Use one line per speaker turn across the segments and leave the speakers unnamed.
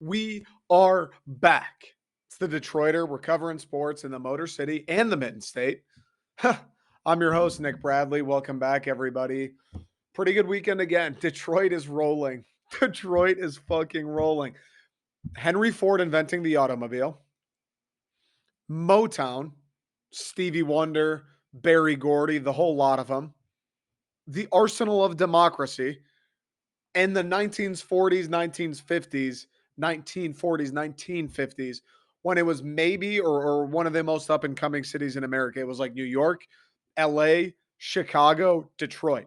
We are back. It's the Detroiter. We're covering sports in the Motor City and the Mitten State. I'm your host, Nick Bradley. Welcome back, everybody. Pretty good weekend again. Detroit is rolling. Detroit is fucking rolling. Henry Ford inventing the automobile, Motown, Stevie Wonder, Barry Gordy, the whole lot of them, the arsenal of democracy, and the 1940s, 1950s, 1940s, 1950s, when it was maybe or one of the most up and coming cities in America. It was like New York, LA, Chicago, Detroit.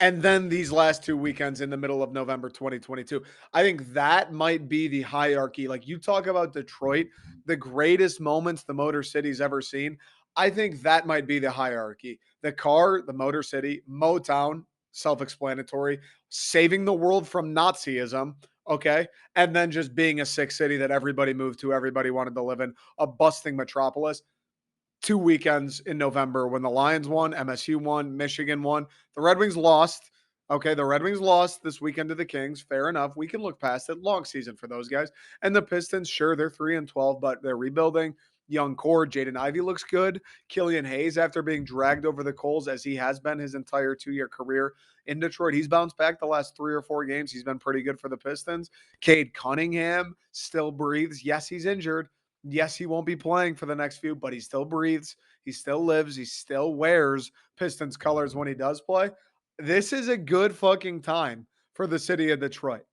And then these last 2 weekends in the middle of November 2022. I think that might be the hierarchy. Like you talk about Detroit, the greatest moments the Motor City's ever seen. I think that might be the hierarchy. The car, the Motor City, Motown, self explanatory, saving the world from Nazism. Okay. And then just being a sick city that everybody moved to, everybody wanted to live in, a busting metropolis. 2 weekends in November when the Lions won, MSU won, Michigan won. The Red Wings lost. Okay, the Red Wings lost this weekend to the Kings. Fair enough. We can look past it. Long season for those guys. And the Pistons, sure, they're 3-12, but they're rebuilding. Young core, Jaden Ivey looks good. Killian Hayes, after being dragged over the coals as he has been his entire 2-year career in Detroit, he's bounced back the last 3 or 4 games. He's been pretty good for the Pistons. Cade Cunningham still breathes. Yes, he's injured. Yes, he won't be playing for the next few, but he still breathes. He still lives. He still wears Pistons colors when he does play. This is a good fucking time for the city of Detroit.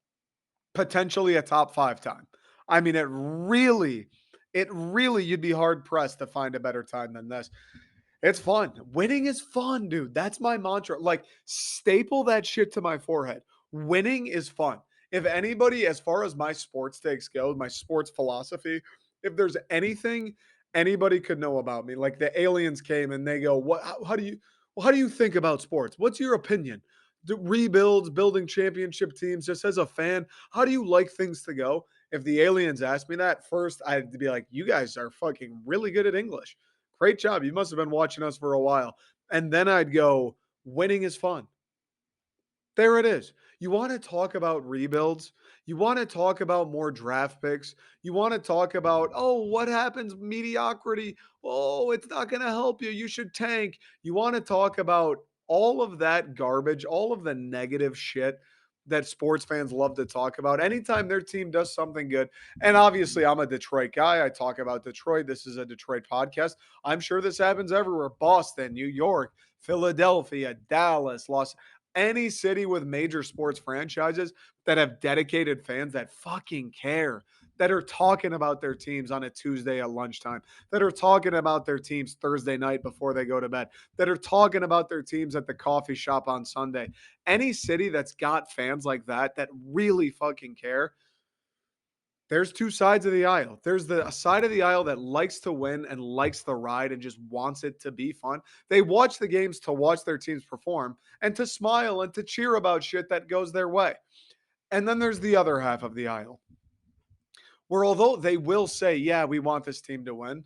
Potentially a top 5 time. I mean, it really, you'd be hard pressed to find a better time than this. It's fun. Winning is fun, dude. That's my mantra. Like, staple that shit to my forehead. Winning is fun. If anybody, as far as my sports takes go, my sports philosophy, if there's anything anybody could know about me, like the aliens came and they go, "What? How do you think about sports? What's your opinion? Rebuilds, building championship teams. Just as a fan, how do you like things to go?" If the aliens asked me that first, I'd be like, "You guys are fucking really good at English. Great job. You must have been watching us for a while." And then I'd go, winning is fun. There it is. You want to talk about rebuilds? You want to talk about more draft picks? You want to talk about, oh, what happens? Mediocrity. Oh, it's not going to help you. You should tank. You want to talk about all of that garbage, all of the negative shit that sports fans love to talk about anytime their team does something good. And obviously, I'm a Detroit guy. I talk about Detroit. This is a Detroit podcast. I'm sure this happens everywhere: Boston, New York, Philadelphia, Dallas, Los any city with major sports franchises that have dedicated fans that fucking care, that are talking about their teams on a Tuesday at lunchtime, that are talking about their teams Thursday night before they go to bed, that are talking about their teams at the coffee shop on Sunday. Any city that's got fans like that really fucking care, there's two sides of the aisle. There's the side of the aisle that likes to win and likes the ride and just wants it to be fun. They watch the games to watch their teams perform and to smile and to cheer about shit that goes their way. And then there's the other half of the aisle where, although they will say, yeah, we want this team to win,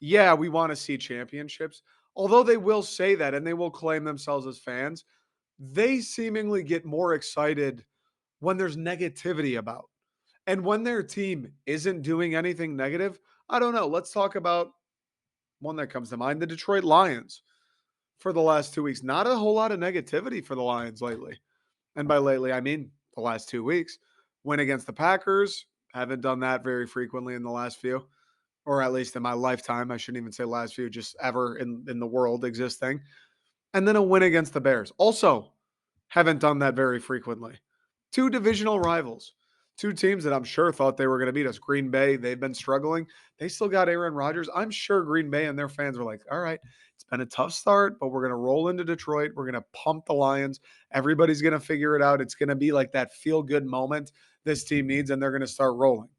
yeah, we want to see championships, although they will say that and they will claim themselves as fans, they seemingly get more excited when there's negativity about. And when their team isn't doing anything negative, I don't know. Let's talk about one that comes to mind: the Detroit Lions. For the last 2 weeks, not a whole lot of negativity for the Lions lately. And by lately, I mean the last 2 weeks. Win against the Packers. Haven't done that very frequently in the last few, or at least in my lifetime. I shouldn't even say last few, just ever in the world existing. And then a win against the Bears. Also, haven't done that very frequently. Two divisional rivals, two teams that I'm sure thought they were going to beat us. Green Bay, they've been struggling. They still got Aaron Rodgers. I'm sure Green Bay and their fans were like, all right, it's been a tough start, but we're going to roll into Detroit. We're going to pump the Lions. Everybody's going to figure it out. It's going to be like that feel good moment this team needs, and they're going to start rolling.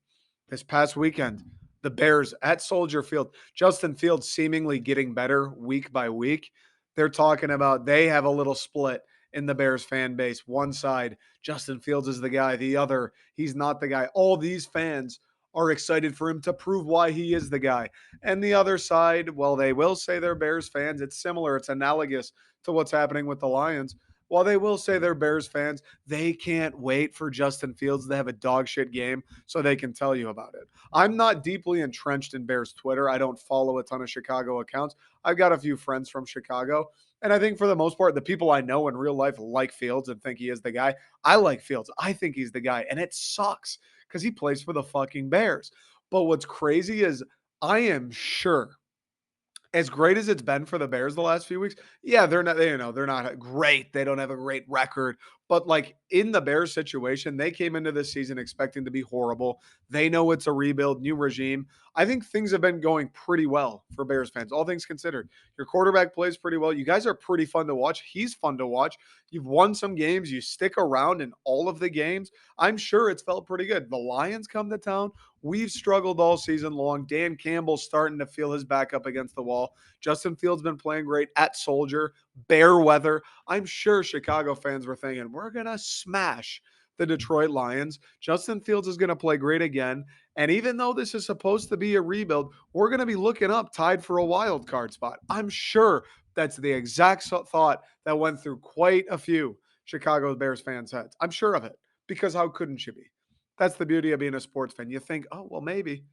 This past weekend, the Bears at Soldier Field, Justin Fields seemingly getting better week by week. They're talking about they have a little split in the Bears fan base. One side, Justin Fields is the guy. The other, he's not the guy. All these fans are excited for him to prove why he is the guy. And the other side, well, they will say they're Bears fans. It's similar. It's analogous to what's happening with the Lions. while they will say they're Bears fans, they can't wait for Justin Fields to have a dog shit game so they can tell you about it. I'm not deeply entrenched in Bears Twitter. I don't follow a ton of Chicago accounts. I've got a few friends from Chicago. And I think for the most part, the people I know in real life like Fields and think he is the guy. I like Fields. I think he's the guy. And it sucks because he plays for the fucking Bears. But what's crazy is I am sure as great as it's been for the Bears the last few weeks, yeah, they're not great. They don't have a great record, but like in the Bears situation, they came into this season expecting to be horrible. They know it's a rebuild, new regime. I think things have been going pretty well for Bears fans, all things considered. Your quarterback plays pretty well. You guys are pretty fun to watch. He's fun to watch. You've won some games. You stick around in all of the games. I'm sure it's felt pretty good. The Lions come to town. We've struggled all season long. Dan Campbell's starting to feel his back up against the wall. Justin Fields been playing great at Soldier, bear weather. I'm sure Chicago fans were thinking, we're going to smash the Detroit Lions. Justin Fields is going to play great again. And even though this is supposed to be a rebuild, we're going to be looking up tied for a wild card spot. I'm sure that's the exact thought that went through quite a few Chicago Bears fans' heads. I'm sure of it because how couldn't you be? That's the beauty of being a sports fan. You think, oh, well, maybe.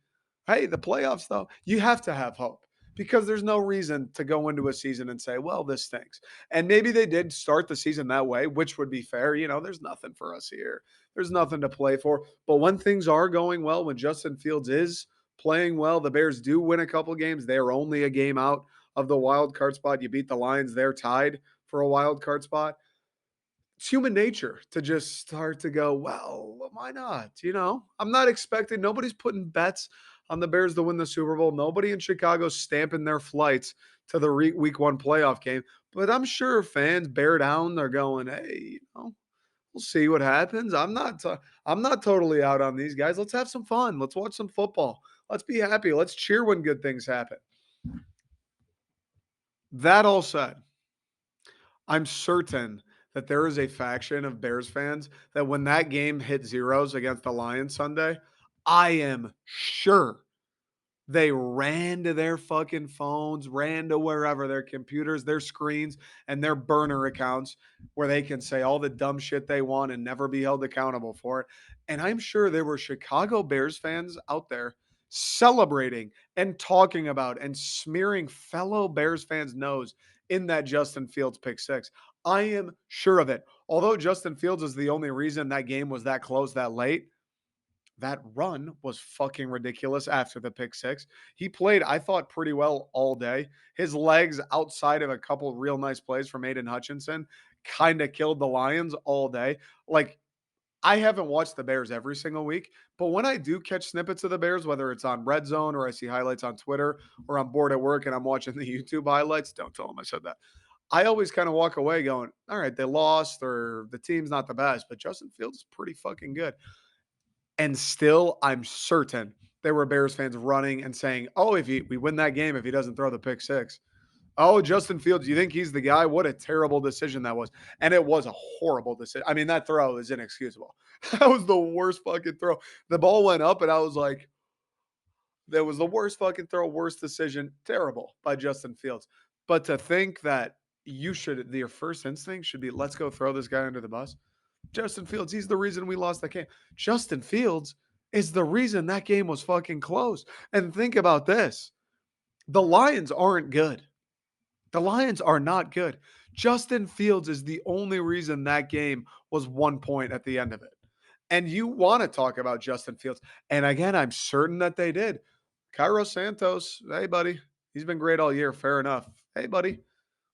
Hey, the playoffs, though, you have to have hope because there's no reason to go into a season and say, well, this stinks. And maybe they did start the season that way, which would be fair. There's nothing for us here. There's nothing to play for. But when things are going well, when Justin Fields is playing well, the Bears do win a couple games. They are only a game out of the wild card spot. You beat the Lions, they're tied for a wild card spot. It's human nature to just start to go, well, why not? I'm not expecting, nobody's putting bets on the Bears to win the Super Bowl. Nobody in Chicago stamping their flights to the week one playoff game. But I'm sure fans bear down. They're going, hey, we'll see what happens. I'm not totally out on these guys. Let's have some fun. Let's watch some football. Let's be happy. Let's cheer when good things happen. That all said, I'm certain that there is a faction of Bears fans that when that game hit zeros against the Lions Sunday, I am sure they ran to their fucking phones, ran to wherever their computers, their screens, and their burner accounts where they can say all the dumb shit they want and never be held accountable for it. And I'm sure there were Chicago Bears fans out there celebrating and talking about and smearing fellow Bears fans' nose in that Justin Fields pick six. I am sure of it. Although Justin Fields is the only reason that game was that close that late, that run was fucking ridiculous after the pick six. He played, I thought, pretty well all day. His legs, outside of a couple real nice plays from Aiden Hutchinson, kind of killed the Lions all day. Like, I haven't watched the Bears every single week, but when I do catch snippets of the Bears, whether it's on Red Zone or I see highlights on Twitter or I'm bored at work and I'm watching the YouTube highlights, don't tell them I said that. I always kind of walk away going, all right, they lost or the team's not the best, but Justin Fields is pretty fucking good. And still, I'm certain there were Bears fans running and saying, "Oh, if we win that game, if he doesn't throw the pick six, oh, Justin Fields, you think he's the guy? What a terrible decision that was." And it was a horrible decision. I mean, that throw is inexcusable. That was the worst fucking throw. The ball went up, and I was like, that was the worst fucking throw, worst decision. Terrible by Justin Fields. But to think that your first instinct should be, let's go throw this guy under the bus. Justin Fields, he's the reason we lost that game. Justin Fields is the reason that game was fucking close. And think about this. The Lions aren't good. The Lions are not good. Justin Fields is the only reason that game was 1 point at the end of it. And you want to talk about Justin Fields. And again, I'm certain that they did. Cairo Santos, hey, buddy. He's been great all year. Fair enough. Hey, buddy.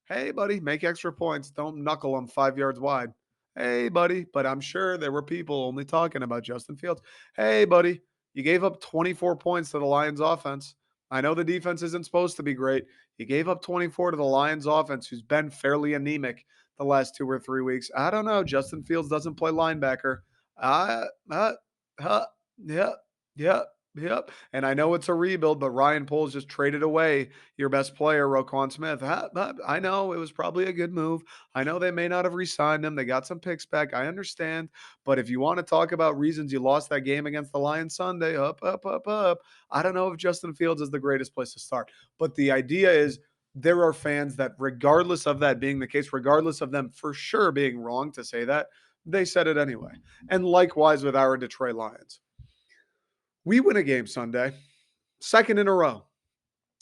Hey, buddy, make extra points. Don't knuckle them 5 yards wide. Hey, buddy. But I'm sure there were people only talking about Justin Fields. Hey, buddy, you gave up 24 points to the Lions offense. I know the defense isn't supposed to be great. You gave up 24 to the Lions offense, who's been fairly anemic the last 2 or 3 weeks. I don't know. Justin Fields doesn't play linebacker. Uh, uh, yep, yep, yep. And I know it's a rebuild, but Ryan Poles just traded away your best player, Roquan Smith. I know it was probably a good move. I know they may not have re-signed him. They got some picks back. I understand. But if you want to talk about reasons you lost that game against the Lions Sunday, up. I don't know if Justin Fields is the greatest place to start. But the idea is there are fans that, regardless of that being the case, regardless of them for sure being wrong to say that, they said it anyway. And likewise with our Detroit Lions. We win a game Sunday, second in a row.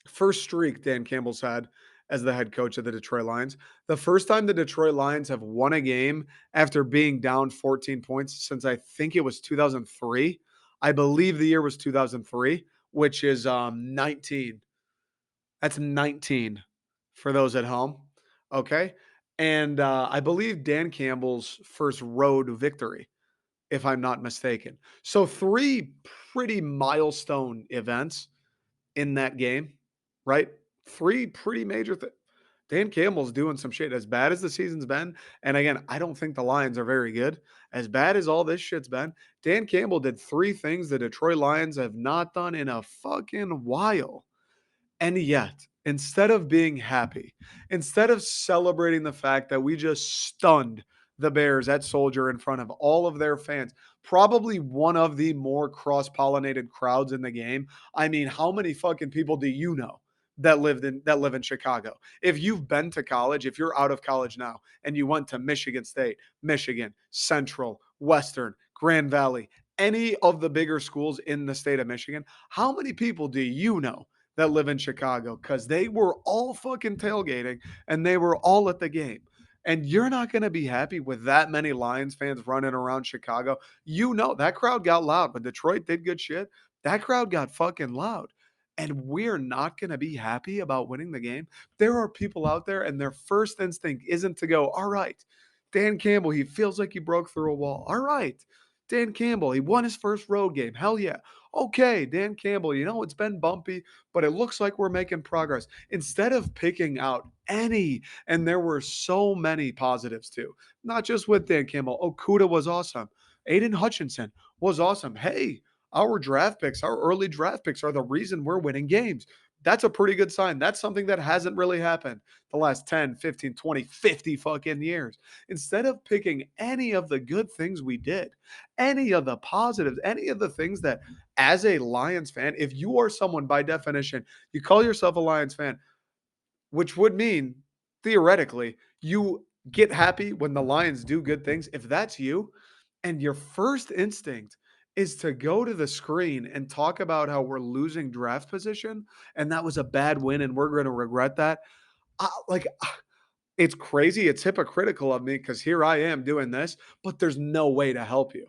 First streak Dan Campbell's had as the head coach of the Detroit Lions. The first time the Detroit Lions have won a game after being down 14 points since I think it was 2003. I believe the year was 2003, which is 19. That's 19 for those at home. Okay. And I believe Dan Campbell's first road victory, if I'm not mistaken. So, three pretty milestone events in that game, right? Three pretty major things. Dan Campbell's doing some shit. As bad as the season's been, and again, I don't think the Lions are very good. As bad as all this shit's been, Dan Campbell did three things the Detroit Lions have not done in a fucking while. And yet, instead of being happy, instead of celebrating the fact that we just stunned the Bears at Soldier in front of all of their fans, probably one of the more cross-pollinated crowds in the game. I mean, how many fucking people do you know that live in Chicago? If you've been to college, if you're out of college now and you went to Michigan State, Michigan, Central, Western, Grand Valley, any of the bigger schools in the state of Michigan, how many people do you know that live in Chicago? Because they were all fucking tailgating and they were all at the game. And you're not going to be happy with that many Lions fans running around Chicago. You know, that crowd got loud. When Detroit did good shit, that crowd got fucking loud. And we're not going to be happy about winning the game. There are people out there, and their first instinct isn't to go, all right, Dan Campbell, he feels like he broke through a wall. All right, Dan Campbell, he won his first road game. Hell yeah. Okay, Dan Campbell, you know, it's been bumpy, but it looks like we're making progress. Instead of picking out any, and there were so many positives too, not just with Dan Campbell. Okuda was awesome. Aiden Hutchinson was awesome. Hey, our draft picks, our early draft picks are the reason we're winning games. That's a pretty good sign. That's something that hasn't really happened the last 10, 15, 20, 50 fucking years. Instead of picking any of the good things we did, any of the positives, any of the things that, as a Lions fan, if you are someone by definition, you call yourself a Lions fan, which would mean theoretically you get happy when the Lions do good things. If that's you, and your first instinct is to go to the screen and talk about how we're losing draft position and that was a bad win and we're going to regret that. Like, it's crazy. It's hypocritical of me because here I am doing this, but there's no way to help you.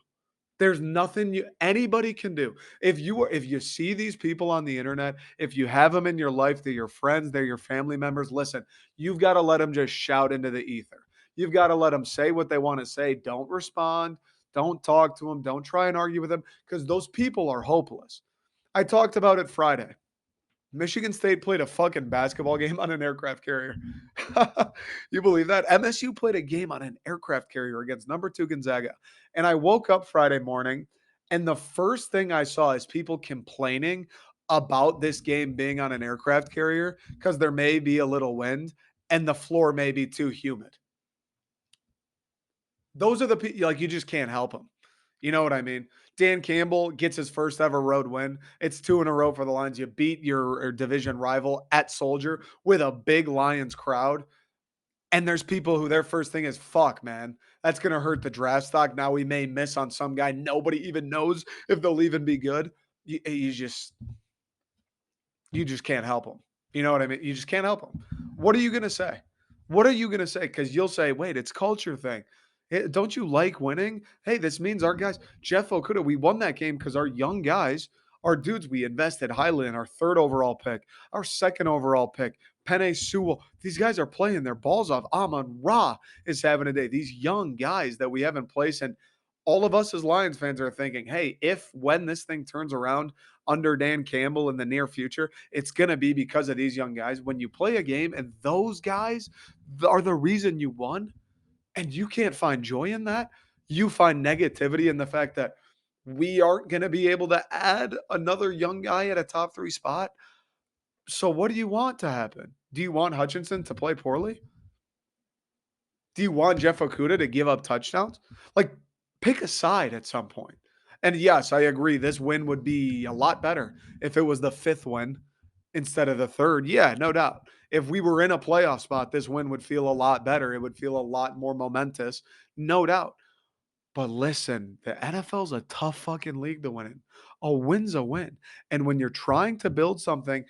There's nothing you anybody can do. If you see these people on the internet, if you have them in your life, they're your friends, they're your family members, listen, you've got to let them just shout into the ether. You've got to let them say what they want to say. Don't respond. Don't talk to them. Don't try and argue with them because those people are hopeless. I talked about it Friday. Michigan State played a fucking basketball game on an aircraft carrier. You believe that? MSU played a game on an aircraft carrier against number 2 Gonzaga. And I woke up Friday morning, and the first thing I saw is people complaining about this game being on an aircraft carrier because there may be a little wind and the floor may be too humid. Those are the people, like, you just can't help them. You know what I mean? Dan Campbell gets his first ever road win. It's 2 in a row for the Lions. You beat your division rival at Soldier with a big Lions crowd. And there's people who their first thing is, fuck, man, that's going to hurt the draft stock. Now we may miss on some guy. Nobody even knows if they'll even be good. You just can't help them. You know what I mean? You just can't help them. What are you going to say? What are you going to say? Because you'll say, wait, it's culture thing. Don't you like winning? Hey, this means our guys, Jeff Okuda, we won that game because our young guys, our dudes, we invested highly in our third overall pick, our second overall pick, Penei Sewell. These guys are playing their balls off. Amon Ra is having a day. These young guys that we have in place. And all of us as Lions fans are thinking, hey, if when this thing turns around under Dan Campbell in the near future, it's going to be because of these young guys. When you play a game and those guys are the reason you won, and you can't find joy in that, you find negativity in the fact that we aren't going to be able to add another young guy at a top 3 spot. So what do you want to happen? Do you want Hutchinson to play poorly? Do you want Jeff Okuda to give up touchdowns? Like, pick a side at some point. And yes, I agree. This win would be a lot better if it was the 5th win instead of the third. Yeah, no doubt. If we were in a playoff spot, this win would feel a lot better. It would feel a lot more momentous, no doubt. But listen, the NFL's a tough fucking league to win in. A win's a win. And when you're trying to build something,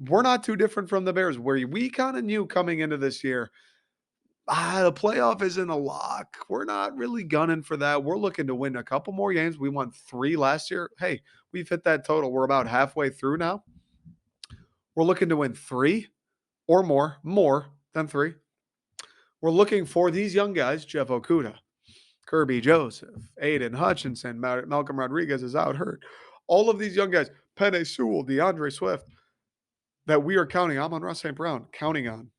we're not too different from the Bears, where we kind of knew coming into this year, the playoff isn't a lock. We're not really gunning for that. We're looking to win a couple more games. We won 3 last year. Hey, we've hit that total. We're about halfway through now. We're looking to win 3 or more than 3. We're looking for these young guys, Jeff Okuda, Kirby Joseph, Aiden Hutchinson, Malcolm Rodriguez is out hurt. All of these young guys, Penei Sewell, DeAndre Swift, that we are counting, Amon-Ra St. Brown, counting on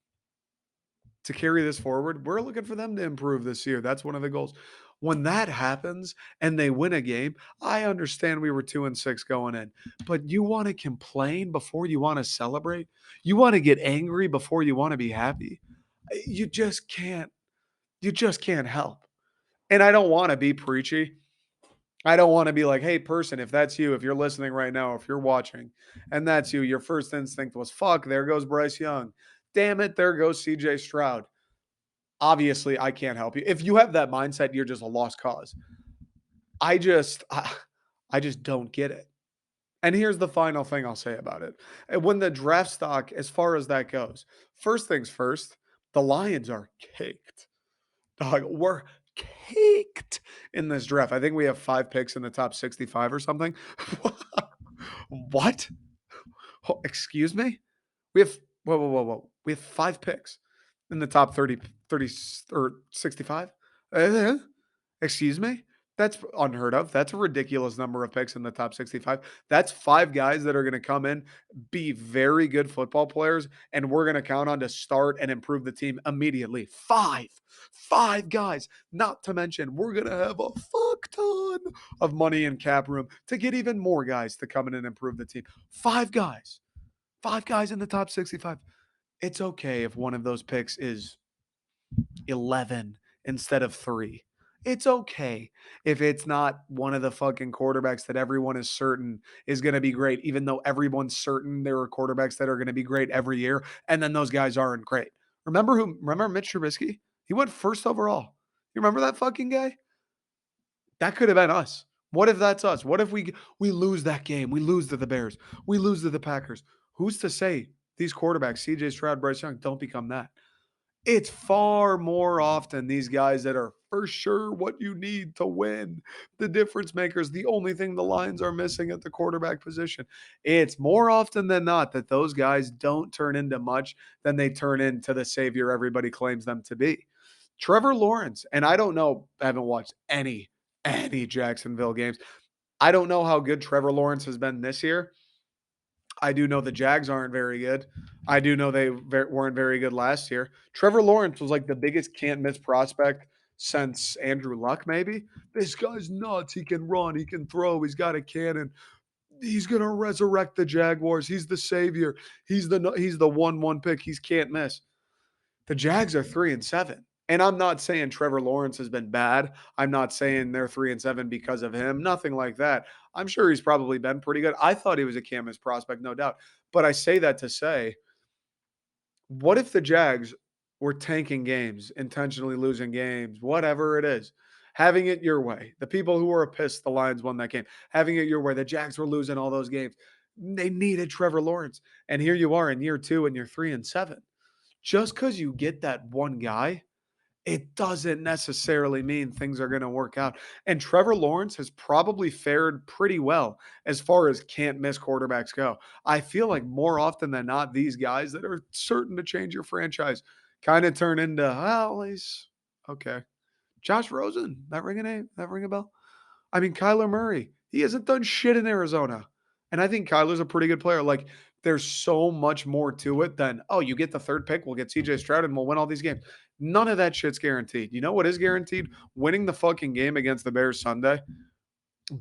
to carry this forward. We're looking for them to improve this year. That's one of the goals. When that happens and they win a game, I understand we were 2-6 going in, but you want to complain before you want to celebrate? You want to get angry before you want to be happy? You just can't. You just can't help. And I don't want to be preachy. I don't want to be like, hey, person, if that's you, if you're listening right now, if you're watching, and that's you, your first instinct was, fuck, there goes Bryce Young. Damn it, there goes CJ Stroud. Obviously, I can't help you. If you have that mindset, you're just a lost cause. I just, I, I just don't get it. And here's the final thing I'll say about it. When the draft stock, as far as that goes, first things first, the Lions are caked. Dog, we're caked in this draft. I think we have 5 picks in the top 65 or something. What? Oh, excuse me? We have whoa. We have 5 picks in the top 30 or 65. Uh, Excuse me? That's unheard of. That's a ridiculous number of picks in the top 65. That's 5 guys that are going to come in, be very good football players, and we're going to count on to start and improve the team immediately. 5. 5 guys. Not to mention, we're going to have a fuck ton of money in cap room to get even more guys to come in and improve the team. 5 guys. 5 guys in the top 65. It's okay if one of those picks is 11 instead of 3. It's okay if it's not one of the fucking quarterbacks that everyone is certain is going to be great, even though everyone's certain there are quarterbacks that are going to be great every year, and then those guys aren't great. Remember Mitch Trubisky? He went first overall. You remember that fucking guy? That could have been us. What if that's us? What if we lose that game? We lose to the Bears. We lose to the Packers. Who's to say these quarterbacks, CJ Stroud, Bryce Young, don't become that? It's far more often these guys that are for sure what you need to win, the difference makers, the only thing the Lions are missing at the quarterback position. It's more often than not that those guys don't turn into much than they turn into the savior everybody claims them to be. Trevor Lawrence, and I don't know, I haven't watched any Jacksonville games. I don't know how good Trevor Lawrence has been this year. I do know the Jags aren't very good. I do know they weren't very good last year. Trevor Lawrence was like the biggest can't miss prospect since Andrew Luck, maybe. This guy's nuts. He can run, he can throw, he's got a cannon. He's gonna resurrect the Jaguars. He's the savior. He's the 1-1 pick. He's can't miss. The Jags are 3-7. And I'm not saying Trevor Lawrence has been bad. I'm not saying they're 3-7 because of him. Nothing like that. I'm sure he's probably been pretty good. I thought he was a Camus prospect, no doubt. But I say that to say, what if the Jags were tanking games, intentionally losing games, whatever it is, having it your way? The people who were pissed the Lions won that game, having it your way. The Jags were losing all those games. They needed Trevor Lawrence. And here you are in year 2 and you're 3-7. Just because you get that one guy, it doesn't necessarily mean things are going to work out. And Trevor Lawrence has probably fared pretty well as far as can't miss quarterbacks go. I feel like more often than not, these guys that are certain to change your franchise kind of turn into, well, he's okay. Josh Rosen, that ring a bell? I mean, Kyler Murray, he hasn't done shit in Arizona. And I think Kyler's a pretty good player. Like, there's so much more to it than, oh, you get the 3rd pick, we'll get CJ Stroud and we'll win all these games. None of that shit's guaranteed. You know what is guaranteed? Winning the fucking game against the Bears Sunday,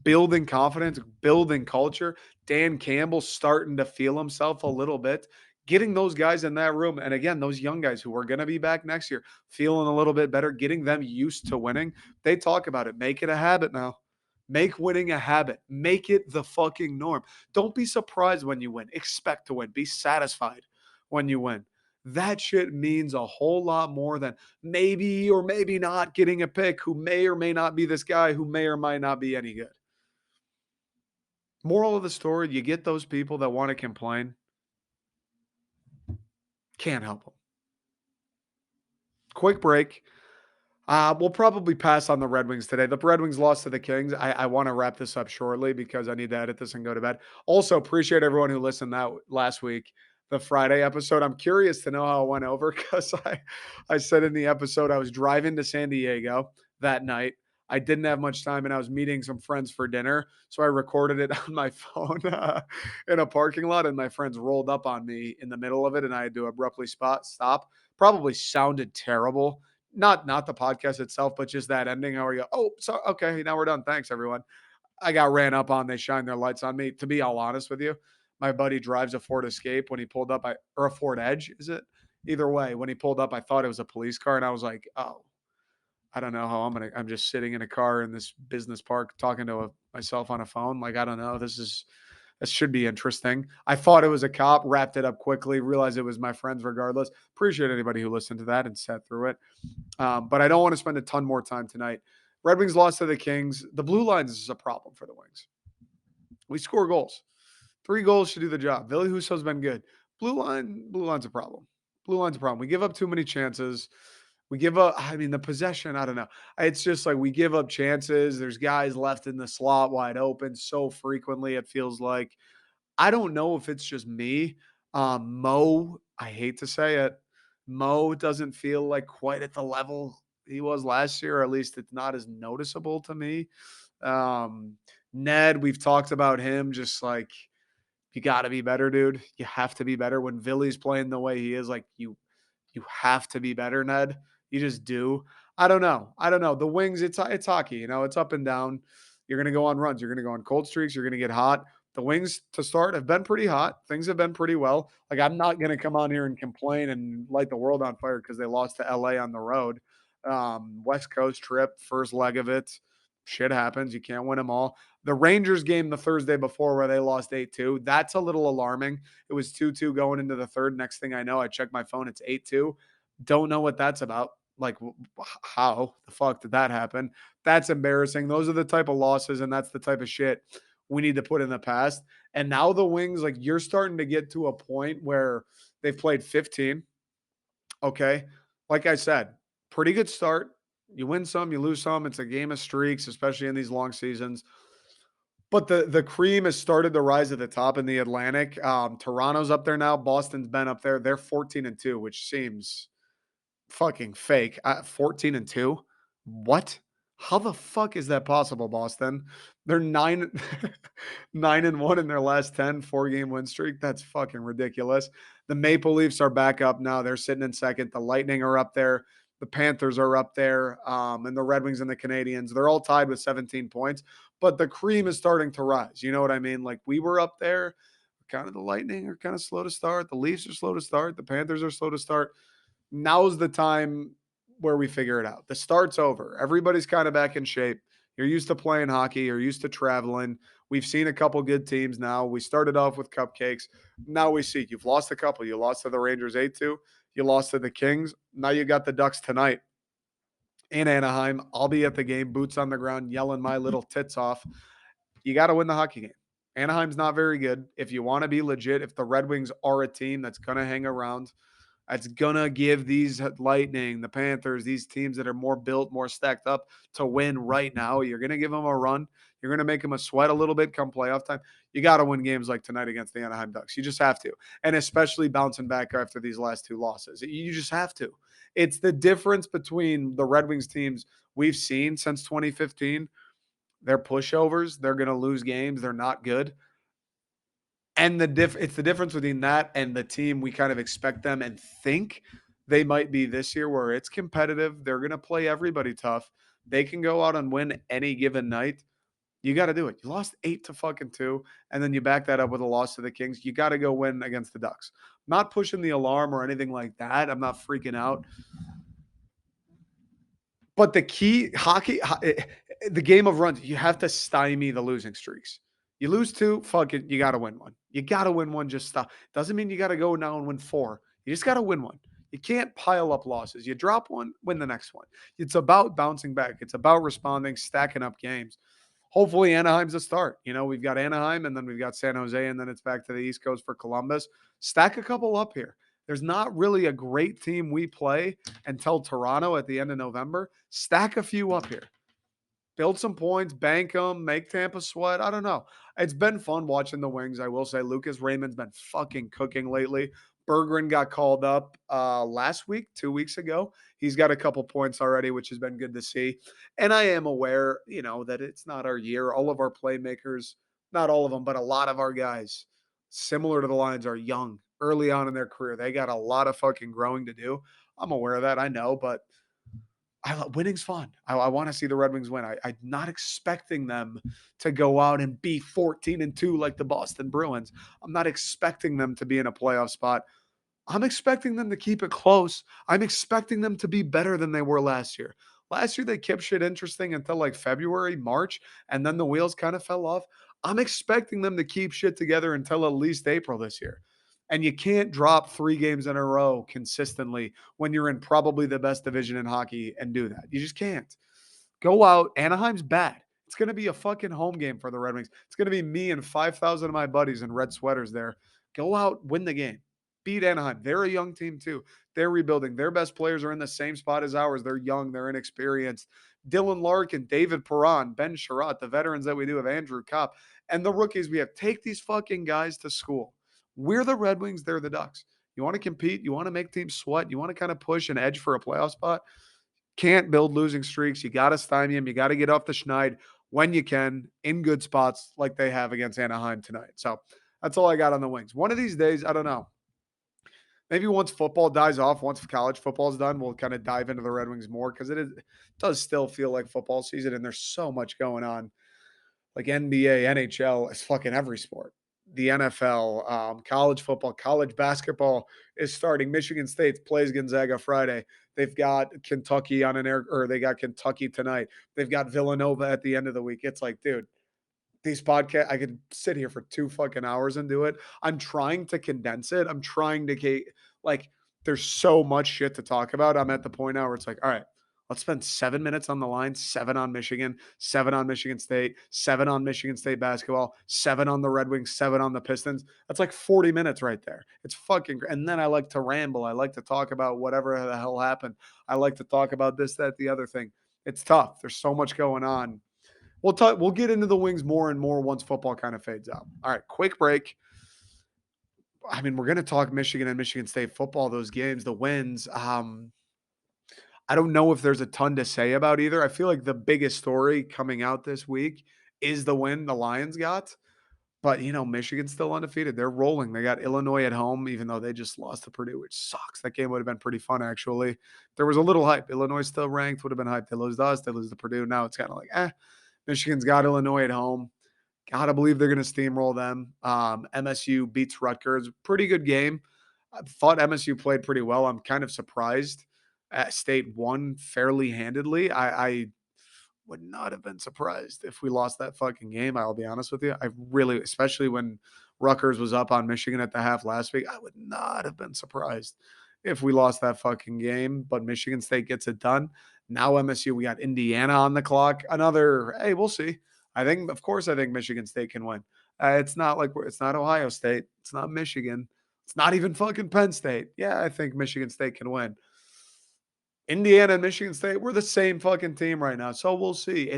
building confidence, building culture. Dan Campbell starting to feel himself a little bit, getting those guys in that room. And again, those young guys who are going to be back next year, feeling a little bit better, getting them used to winning. They talk about it. Make it a habit now. Make winning a habit. Make it the fucking norm. Don't be surprised when you win. Expect to win. Be satisfied when you win. That shit means a whole lot more than maybe or maybe not getting a pick who may or may not be this guy who may or might not be any good. Moral of the story, you get those people that want to complain, can't help them. Quick break. We'll probably pass on the Red Wings today. The Red Wings lost to the Kings. I want to wrap this up shortly because I need to edit this and go to bed. Also, appreciate everyone who listened that last week, the Friday episode. I'm curious to know how it went over because I said in the episode I was driving to San Diego that night. I didn't have much time and I was meeting some friends for dinner. So I recorded it on my phone in a parking lot, and my friends rolled up on me in the middle of it, and I had to abruptly stop. Probably sounded terrible, not the podcast itself, but just that ending. How are you? Oh, so okay, now we're done. Thanks, everyone. I got ran up on. They shined their lights on me. To be all honest with you, my buddy drives a Ford Escape. When he pulled up, or a Ford Edge, is it? Either way, when he pulled up, I thought it was a police car, and I was like, oh, I don't know how I'm just sitting in a car in this business park talking to myself on a phone. Like, I don't know. This should be interesting. I thought it was a cop, wrapped it up quickly, realized it was my friends regardless. Appreciate anybody who listened to that and sat through it. But I don't want to spend a ton more time tonight. Red Wings lost to the Kings. The blue lines is a problem for the Wings. We score goals. 3 goals should do the job. Billy Husso's been good. Blue line's a problem. Blue line's a problem. We give up too many chances. We give up, I mean, the possession, I don't know. It's just like we give up chances. There's guys left in the slot wide open so frequently, it feels like. I don't know if it's just me. Mo, I hate to say it, Mo doesn't feel like quite at the level he was last year, or at least it's not as noticeable to me. Um, Ned, we've talked about him, just like you got to be better, dude. You have to be better when Billy's playing the way he is. Like you have to be better, Ned. You just do. I don't know. I don't know. The Wings, it's hockey. You know, it's up and down. You're gonna go on runs. You're gonna go on cold streaks. You're gonna get hot. The Wings to start have been pretty hot. Things have been pretty well. Like I'm not gonna come on here and complain and light the world on fire because they lost to LA on the road. West Coast trip, first leg of it. Shit happens. You can't win them all. The Rangers game the Thursday before where they lost 8-2. That's a little alarming. It was 2-2 going into the third. Next thing I know, I check my phone. It's 8-2. Don't know what that's about. Like, how the fuck did that happen? That's embarrassing. Those are the type of losses, and that's the type of shit we need to put in the past. And now the Wings, like, you're starting to get to a point where they've played 15. Okay. Like I said, pretty good start. You win some, you lose some. It's a game of streaks, especially in these long seasons. But the cream has started to rise at the top in the Atlantic. Toronto's up there now. Boston's been up there. They're 14-2, which seems fucking fake. 14-2. What? How the fuck is that possible, Boston? They're 9-1 in their last 10 4-game win streak. That's fucking ridiculous. The Maple Leafs are back up now. They're sitting in second. The Lightning are up there. The Panthers are up there. And the Red Wings and the Canadians. They're all tied with 17 points. But the cream is starting to rise. You know what I mean? Like we were up there. Kind of the Lightning are kind of slow to start. The Leafs are slow to start. The Panthers are slow to start. Now's the time where we figure it out. The start's over. Everybody's kind of back in shape. You're used to playing hockey. You're used to traveling. We've seen a couple good teams now. We started off with cupcakes. Now we see you've lost a couple. You lost to the Rangers 8-2. You lost to the Kings. Now you got the Ducks tonight in Anaheim. I'll be at the game, boots on the ground, yelling my little tits off. You got to win the hockey game. Anaheim's not very good. If you want to be legit, if the Red Wings are a team that's going to hang around, that's going to give these Lightning, the Panthers, these teams that are more built, more stacked up to win right now. You're going to give them a run. You're going to make them a sweat a little bit come playoff time. You got to win games like tonight against the Anaheim Ducks. You just have to. And especially bouncing back after these last 2 losses. You just have to. It's the difference between the Red Wings teams we've seen since 2015. They're pushovers. They're going to lose games. They're not good. And it's the difference between that and the team we kind of expect them and think they might be this year, where it's competitive. They're going to play everybody tough. They can go out and win any given night. You got to do it. You lost 8-2, and then you back that up with a loss to the Kings. You got to go win against the Ducks. Not pushing the alarm or anything like that. I'm not freaking out. But the key hockey, The game of runs, you have to stymie the losing streaks. You lose two, fuck it, you got to win one. You got to win one. Just stop. Doesn't mean you got to go now and win four. You just got to win one. You can't pile up losses. You drop one, win the next one. It's about bouncing back. It's about responding, stacking up games. Hopefully, Anaheim's a start. We've got Anaheim and then we've got San Jose, and then it's back to the East Coast for Columbus. Stack a couple up here. There's not really a great team we play until Toronto at the end of November. Stack a few up here, build some points, bank them, make Tampa sweat. I don't know. It's been fun watching the Wings. I will say Lucas Raymond's been fucking cooking lately. Berggren got called up last week, 2 weeks ago. He's got a couple points already, which has been good to see. And I am aware, that it's not our year. All of our playmakers, not all of them, but a lot of our guys, similar to the Lions, are young, early on in their career. They got a lot of fucking growing to do. I'm aware of that. I know, but winning's fun. I want to see the Red Wings win. I'm not expecting them to go out and be 14-2 like the Boston Bruins. I'm not expecting them to be in a playoff spot. I'm expecting them to keep it close. I'm expecting them to be better than they were last year. Last year, they kept shit interesting until like February, March, and then the wheels kind of fell off. I'm expecting them to keep shit together until at least April this year. And you can't drop 3 games in a row consistently when you're in probably the best division in hockey and do that. You just can't. Go out. Anaheim's bad. It's going to be a fucking home game for the Red Wings. It's going to be me and 5,000 of my buddies in red sweaters there. Go out, win the game. Beat Anaheim. They're a young team too. They're rebuilding. Their best players are in the same spot as ours. They're young. They're inexperienced. Dylan Larkin, David Perron, Ben Sherratt, the veterans that we do have, Andrew Kopp, and the rookies we have. Take these fucking guys to school. We're the Red Wings. They're the Ducks. You want to compete? You want to make teams sweat? You want to kind of push an edge for a playoff spot? Can't build losing streaks. You got to stymie them. You got to get off the schneid when you can in good spots like they have against Anaheim tonight. So that's all I got on the Wings. One of these days, I don't know. Maybe once football dies off, once college football is done, we'll kind of dive into the Red Wings more because it does still feel like football season and there's so much going on, like NBA, NHL, it's fucking every sport. The NFL, college football, college basketball is starting. Michigan State plays Gonzaga Friday. They've got Kentucky on an air, or they got Kentucky tonight. They've got Villanova at the end of the week. It's like, dude, these podcasts, I could sit here for 2 fucking hours and do it. I'm trying to condense it. I'm trying to get, like, there's so much shit to talk about. I'm at the point now where it's like, all right, let's spend 7 minutes on the line, 7 on Michigan, 7 on Michigan State, 7 on Michigan State basketball, 7 on the Red Wings, 7 on the Pistons. That's like 40 minutes right there. It's fucking great. And then I like to ramble. I like to talk about whatever the hell happened. I like to talk about this, that, the other thing. It's tough. There's so much going on. We'll get into the Wings more and more once football kind of fades out. All right, quick break. I mean, we're going to talk Michigan and Michigan State football, those games, the wins. I don't know if there's a ton to say about either. I feel like the biggest story coming out this week is the win the Lions got. But, Michigan's still undefeated. They're rolling. They got Illinois at home, even though they just lost to Purdue, which sucks. That game would have been pretty fun, actually. There was a little hype. Illinois still ranked, would have been hyped. They lose to us. They lose to Purdue. Now it's kind of like, Michigan's got Illinois at home. Gotta believe they're going to steamroll them. MSU beats Rutgers. Pretty good game. I thought MSU played pretty well. I'm kind of surprised. State won fairly handedly. I would not have been surprised if we lost that fucking game. I'll be honest with you. I really, especially when Rutgers was up on Michigan at the half last week, I would not have been surprised if we lost that fucking game. But Michigan State gets it done. Now MSU, we got Indiana on the clock. Another, hey, we'll see. Of course, I think Michigan State can win. It's not like it's not Ohio State. It's not Michigan. It's not even fucking Penn State. Yeah, I think Michigan State can win. Indiana and Michigan State, we're the same fucking team right now. So we'll see.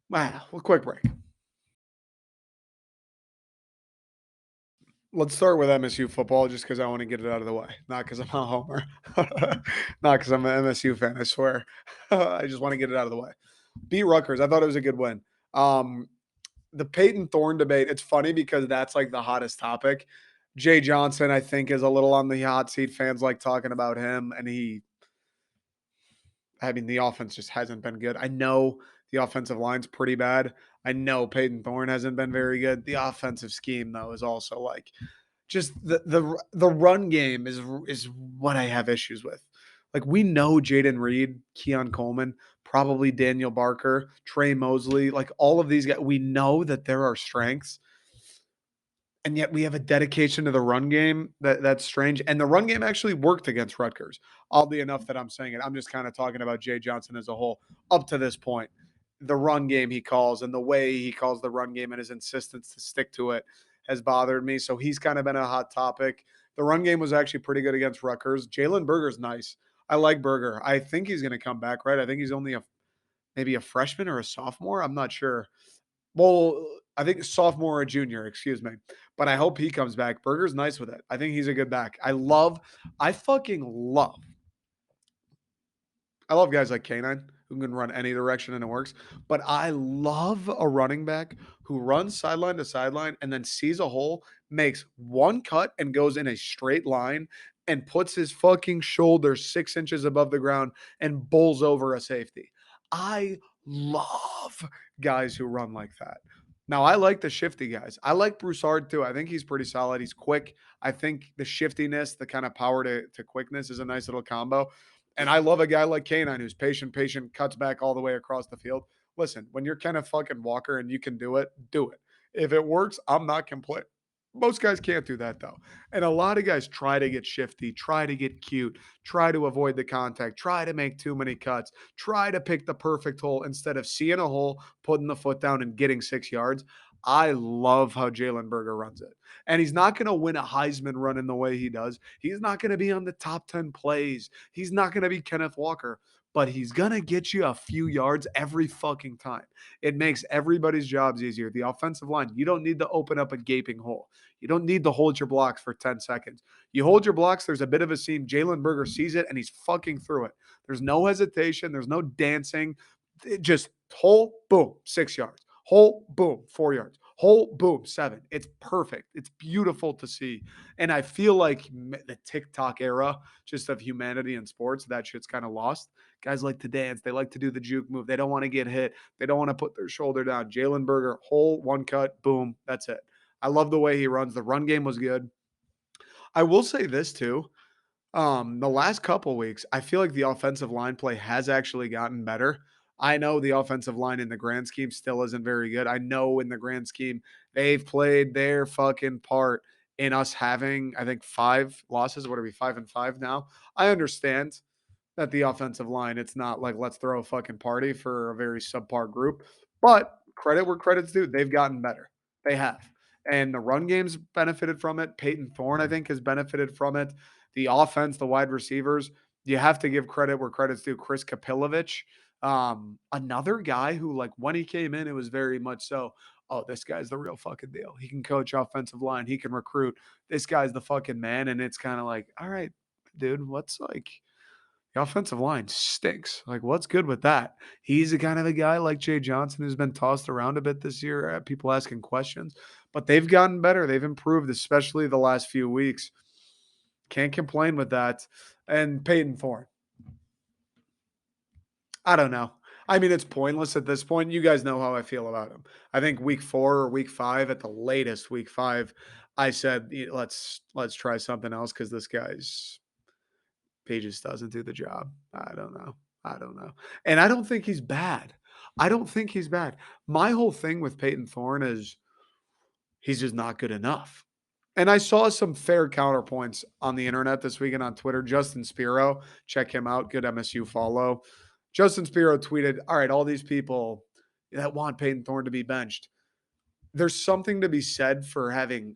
Well, quick break. Let's start with MSU football just because I want to get it out of the way. Not because I'm a homer. Not because I'm an MSU fan, I swear. I just want to get it out of the way. Beat Rutgers. I thought it was a good win. The Peyton Thorne debate, it's funny because that's like the hottest topic. Jay Johnson, I think, is a little on the hot seat. Fans like talking about him, and the offense just hasn't been good. I know the offensive line's pretty bad. I know Peyton Thorne hasn't been very good. The offensive scheme, though, is also like just the run game is what I have issues with. Like we know Jaden Reed, Keon Coleman probably Daniel Barker, Trey Mosley, like all of these guys. We know that there are strengths, and yet we have a dedication to the run game that's strange. And the run game actually worked against Rutgers. Oddly enough, that I'm saying it. I'm just kind of talking about Jay Johnson as a whole up to this point. The run game he calls and the way he calls the run game and his insistence to stick to it has bothered me. So he's kind of been a hot topic. The run game was actually pretty good against Rutgers. Jalen Berger's nice. I like Berger. I think he's going to come back, right? I think he's only maybe a freshman or a sophomore. I'm not sure. Well, I think sophomore or junior, excuse me. But I hope he comes back. Berger's nice with it. I think he's a good back. I fucking love guys like Canine who can run any direction and it works. But I love a running back who runs sideline to sideline and then sees a hole, makes one cut and goes in a straight line and puts his fucking shoulder 6 inches above the ground and bowls over a safety. I love guys who run like that. Now, I like the shifty guys. I like Broussard too. I think he's pretty solid. He's quick. I think the shiftiness, the kind of power to quickness is a nice little combo. And I love a guy like Canine who's patient, cuts back all the way across the field. Listen, when you're Kenneth fucking Walker and you can do it, do it. If it works, I'm not complaining. Most guys can't do that though. And a lot of guys try to get shifty, try to get cute, try to avoid the contact, try to make too many cuts, try to pick the perfect hole instead of seeing a hole, putting the foot down and getting 6 yards. I love how Jalen Berger runs it. And he's not going to win a Heisman run in the way he does. He's not going to be on the top 10 plays. He's not going to be Kenneth Walker, but he's going to get you a few yards every fucking time. It makes everybody's jobs easier. The offensive line, you don't need to open up a gaping hole. You don't need to hold your blocks for 10 seconds. You hold your blocks, there's a bit of a seam. Jalen Berger sees it and he's fucking through it. There's no hesitation, there's no dancing. It just hole, boom, 6 yards. Hole, boom, 4 yards. Hole, boom, seven. It's perfect. It's beautiful to see. And I feel like the TikTok era, just of humanity in sports, that shit's kind of lost. Guys like to dance. They like to do the juke move. They don't want to get hit. They don't want to put their shoulder down. Jalen Berger, hole, one cut, boom. That's it. I love the way he runs. The run game was good. I will say this too. The last couple weeks, I feel like the offensive line play has actually gotten better. I know the offensive line in the grand scheme still isn't very good. I know in the grand scheme, they've played their fucking part in us having, I think, 5 losses. What are we, 5-5 now? I understand that the offensive line, it's not like let's throw a fucking party for a very subpar group. But credit where credit's due. They've gotten better. They have. And the run game's benefited from it. Peyton Thorne, I think, has benefited from it. The offense, the wide receivers, you have to give credit where credit's due. Chris Kapilovich, another guy who, like, when he came in, it was very much so, oh, this guy's the real fucking deal. He can coach offensive line. He can recruit. This guy's the fucking man. And it's kind of like, all right, dude, what's like the offensive line stinks. Like, what's good with that? He's a kind of a guy like Jay Johnson who's been tossed around a bit this year. People asking questions, but they've gotten better. They've improved, especially the last few weeks. Can't complain with that. And Peyton Thorne, I don't know. I mean, it's pointless at this point. You guys know how I feel about him. I think week 4 or week 5, at the latest, week 5, I said let's try something else because this guy's he just doesn't do the job. I don't know. I don't know. And I don't think he's bad. I don't think he's bad. My whole thing with Peyton Thorne is he's just not good enough. And I saw some fair counterpoints on the internet this weekend on Twitter. Justin Spiro, check him out. Good MSU follow. Justin Spiro tweeted, all right, all these people that want Peyton Thorne to be benched. There's something to be said for having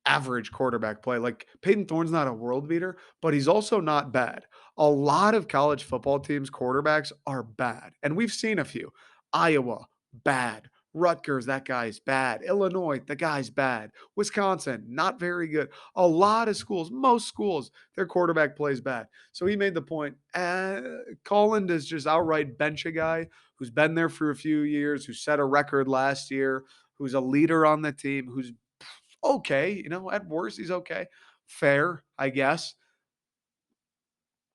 average quarterback play. Like Peyton Thorne's not a world beater, but he's also not bad. A lot of college football teams' quarterbacks are bad. And we've seen a few. Iowa, bad. Rutgers, that guy's bad. Illinois, the guy's bad. Wisconsin, not very good. A lot of schools, most schools, their quarterback plays bad. So he made the point, Colin is just outright bench a guy who's been there for a few years, who set a record last year, who's a leader on the team, who's okay. At worst, he's okay. Fair, I guess.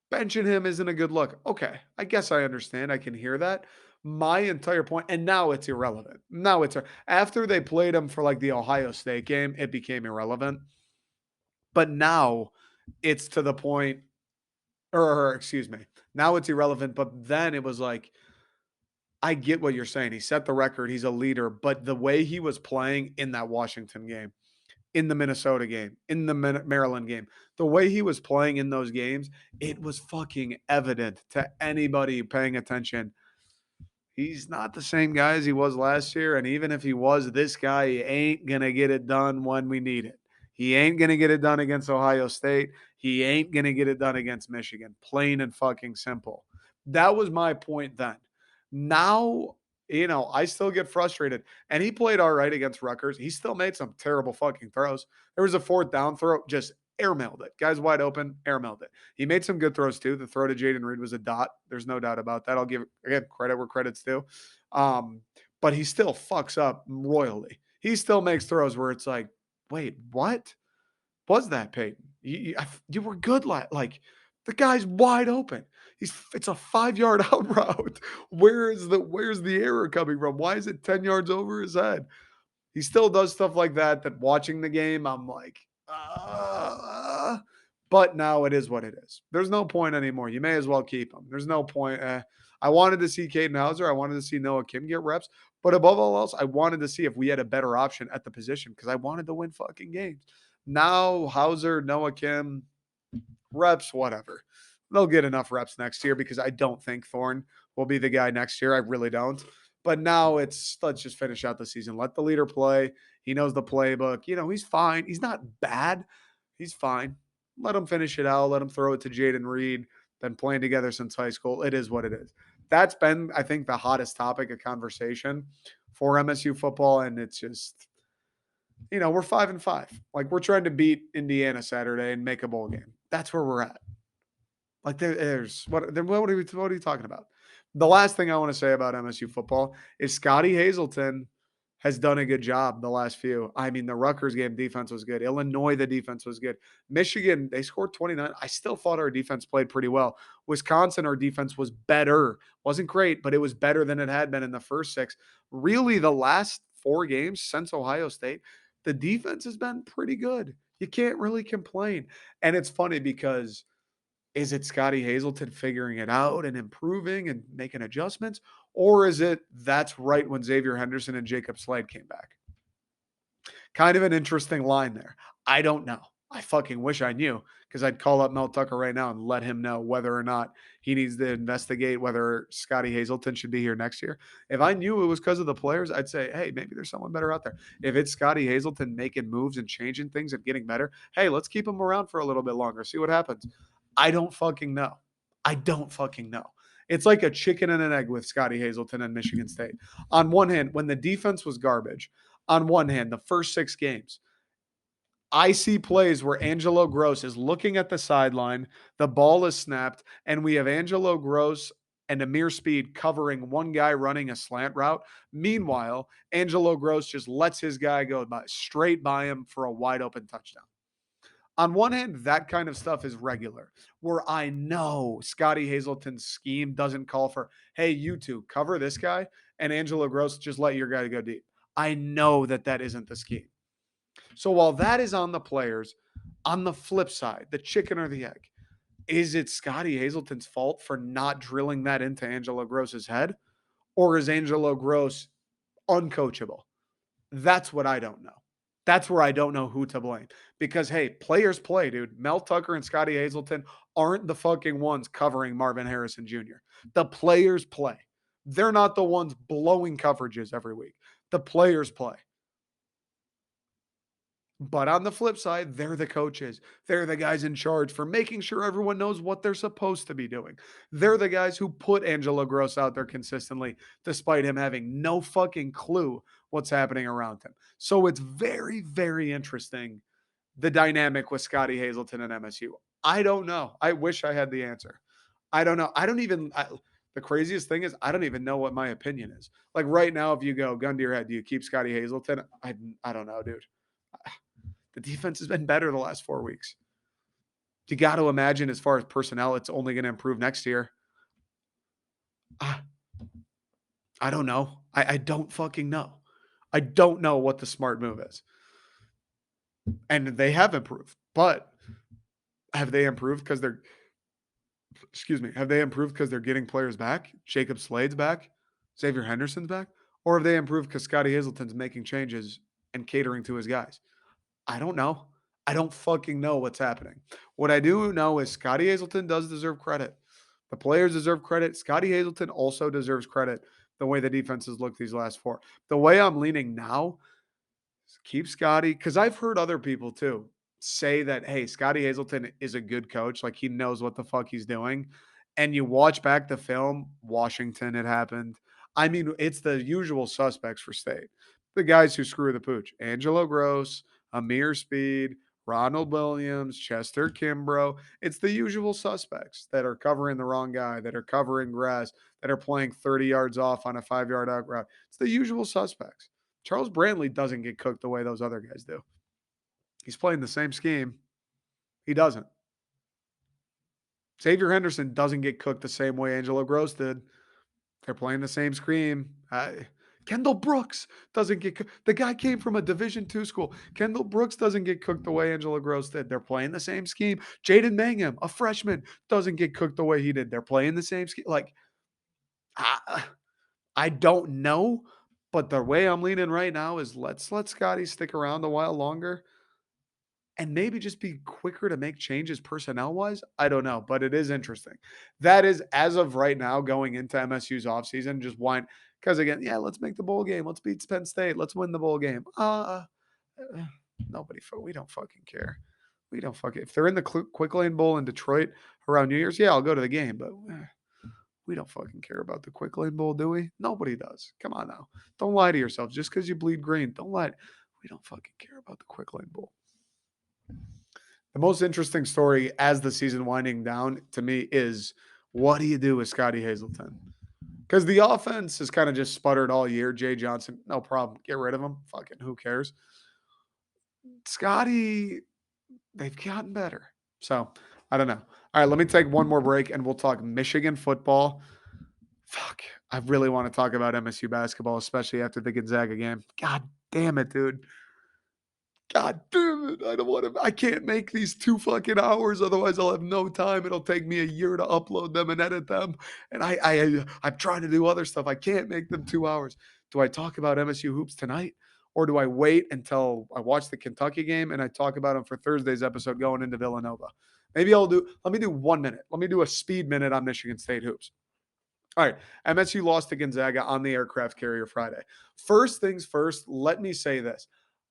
Benching him isn't a good look. Okay. I guess I understand. I can hear that. My entire point, and now it's irrelevant. Now after they played him for like the Ohio State game, it became irrelevant. But now it's to the point, or excuse me, now it's irrelevant. But then it was like, I get what you're saying. He set the record. He's a leader, but the way he was playing in that Washington game, in the Minnesota game, in the Maryland game, the way he was playing in those games, it was fucking evident to anybody paying attention. He's not the same guy as he was last year. And even if he was, this guy ain't going to get it done when we need it. He ain't going to get it done against Ohio State. He ain't going to get it done against Michigan. Plain and fucking simple. That was my point then. Now, I still get frustrated. And he played all right against Rutgers. He still made some terrible fucking throws. There was a fourth down throw, just airmailed it. Guys wide open, airmailed it. He made some good throws too. The throw to Jaden Reed was a dot. There's no doubt about that. I'll give again credit where credit's due. Um, but he still fucks up royally. He still makes throws where it's like, wait, what was that, Peyton? You were good, like the guy's wide open. It's a 5 yard out route. Where's the error coming from? Why is it 10 yards over his head? He still does stuff like that. That watching the game, I'm like, but now it is what it is. There's no point anymore. You may as well keep him. There's no point. I wanted to see Caden Hauser. I wanted to see Noah Kim get reps. But above all else, I wanted to see if we had a better option at the position because I wanted to win fucking games. Now, Hauser, Noah Kim, reps, whatever. They'll get enough reps next year because I don't think Thorne will be the guy next year. I really don't. But now let's just finish out the season. Let the leader play. He knows the playbook. He's fine. He's not bad. He's fine. Let him finish it out. Let him throw it to Jaden Reed. Been playing together since high school. It is what it is. That's been, I think, the hottest topic of conversation for MSU football. And it's just, we're 5-5. Like we're trying to beat Indiana Saturday and make a bowl game. That's where we're at. Like there's what are you talking about? The last thing I want to say about MSU football is Scotty Hazelton has done a good job the last few. I mean, the Rutgers game defense was good. Illinois, the defense was good. Michigan, they scored 29. I still thought our defense played pretty well. Wisconsin, our defense was better. Wasn't great, but it was better than it had been in the first six. Really, the last 4 games since Ohio State, the defense has been pretty good. You can't really complain. And it's funny because is it Scotty Hazelton figuring it out and improving and making adjustments? Or is it that's right when Xavier Henderson and Jacob Slade came back? Kind of an interesting line there. I don't know. I fucking wish I knew because I'd call up Mel Tucker right now and let him know whether or not he needs to investigate whether Scotty Hazelton should be here next year. If I knew it was because of the players, I'd say, hey, maybe there's someone better out there. If it's Scotty Hazelton making moves and changing things and getting better, hey, let's keep him around for a little bit longer, see what happens. I don't fucking know. I don't fucking know. It's like a chicken and an egg with Scotty Hazelton and Michigan State. On one hand, when the defense was garbage, on one hand, the first 6 games, I see plays where Angelo Gross is looking at the sideline, the ball is snapped, and we have Angelo Gross and Amir Speed covering one guy running a slant route. Meanwhile, Angelo Gross just lets his guy go straight by him for a wide open touchdown. On one hand, that kind of stuff is regular, where I know Scotty Hazelton's scheme doesn't call for, hey, you two cover this guy, and Angelo Gross just let your guy go deep. I know that isn't the scheme. So while that is on the players, on the flip side, the chicken or the egg, is it Scotty Hazelton's fault for not drilling that into Angelo Gross's head? Or is Angelo Gross uncoachable? That's what I don't know. That's where I don't know who to blame. Because, hey, players play, dude. Mel Tucker and Scotty Hazelton aren't the fucking ones covering Marvin Harrison Jr. The players play. They're not the ones blowing coverages every week. The players play. But on the flip side, they're the coaches. They're the guys in charge for making sure everyone knows what they're supposed to be doing. They're the guys who put Angelo Gross out there consistently, despite him having no fucking clue what's happening around him. So it's very, very interesting, the dynamic with Scotty Hazelton and MSU. I don't know. I wish I had the answer. I don't know. The craziest thing is I don't even know what my opinion is. Like right now, if you go gun to your head, do you keep Scotty Hazelton? I don't know, dude. The defense has been better the last 4 weeks. You got to imagine, as far as personnel, it's only going to improve next year. I don't know. I don't fucking know. I don't know what the smart move is. And they have improved, but have they improved because have they improved because they're getting players back? Jacob Slade's back. Xavier Henderson's back? Or have they improved because Scotty Hazelton's making changes and catering to his guys? I don't know. I don't fucking know what's happening. What I do know is Scotty Hazelton does deserve credit. The players deserve credit. Scotty Hazelton also deserves credit the way the defenses look these last four. The way I'm leaning now, keep Scotty, because I've heard other people too say that, hey, Scotty Hazelton is a good coach. Like he knows what the fuck he's doing. And you watch back the film, Washington, it happened. I mean, it's the usual suspects for state. The guys who screw the pooch. Angelo Gross, Amir Speed, Ronald Williams, Chester Kimbrough. It's the usual suspects that are covering the wrong guy, that are covering grass, that are playing 30 yards off on a 5 yard out route. It's the usual suspects. Charles Brantley doesn't get cooked the way those other guys do. He's playing the same scheme. He doesn't. Xavier Henderson doesn't get cooked the same way Angelo Gross did. They're playing the same scheme. Kendall Brooks doesn't get cooked. The guy came from a Division II school. Kendall Brooks doesn't get cooked the way Angelo Gross did. They're playing the same scheme. Jaden Mangham, a freshman, doesn't get cooked the way he did. They're playing the same scheme. Like, I, I don't know, but the way I'm leaning right now is let's let Scotty stick around a while longer and maybe just be quicker to make changes personnel wise. I don't know, but it is interesting. That is, as of right now, going into MSU's offseason, just why? Because again, yeah, let's make the bowl game. Let's beat Penn State. Let's win the bowl game. Uh, nobody, we don't fucking care. We don't fucking, if they're in the Quick Lane Bowl in Detroit around New Year's, yeah, I'll go to the game, but we don't fucking care about the Quick Lane Bowl, do we? Nobody does. Come on now. Don't lie to yourself. Just because you bleed green, don't lie. We don't fucking care about the Quick Lane Bowl. The most interesting story as the season winding down to me is what do you do with Scotty Hazelton? Because the offense has kind of just sputtered all year. Jay Johnson, no problem. Get rid of him. Fucking who cares? Scotty, they've gotten better. So I don't know. All right, let me take one more break and we'll talk Michigan football. Fuck. I really want to talk about MSU basketball, especially after the Gonzaga game. God damn it, dude. God damn it. I don't want to. I can't make these 2 fucking hours. Otherwise, I'll have no time. It'll take me a year to upload them and edit them. And I'm trying to do other stuff. I can't make them 2 hours. Do I talk about MSU hoops tonight? Or do I wait until I watch the Kentucky game and I talk about them for Thursday's episode going into Villanova? Maybe let me do 1 minute. Let me do a speed minute on Michigan State hoops. All right. MSU lost to Gonzaga on the aircraft carrier Friday. First things first, let me say this.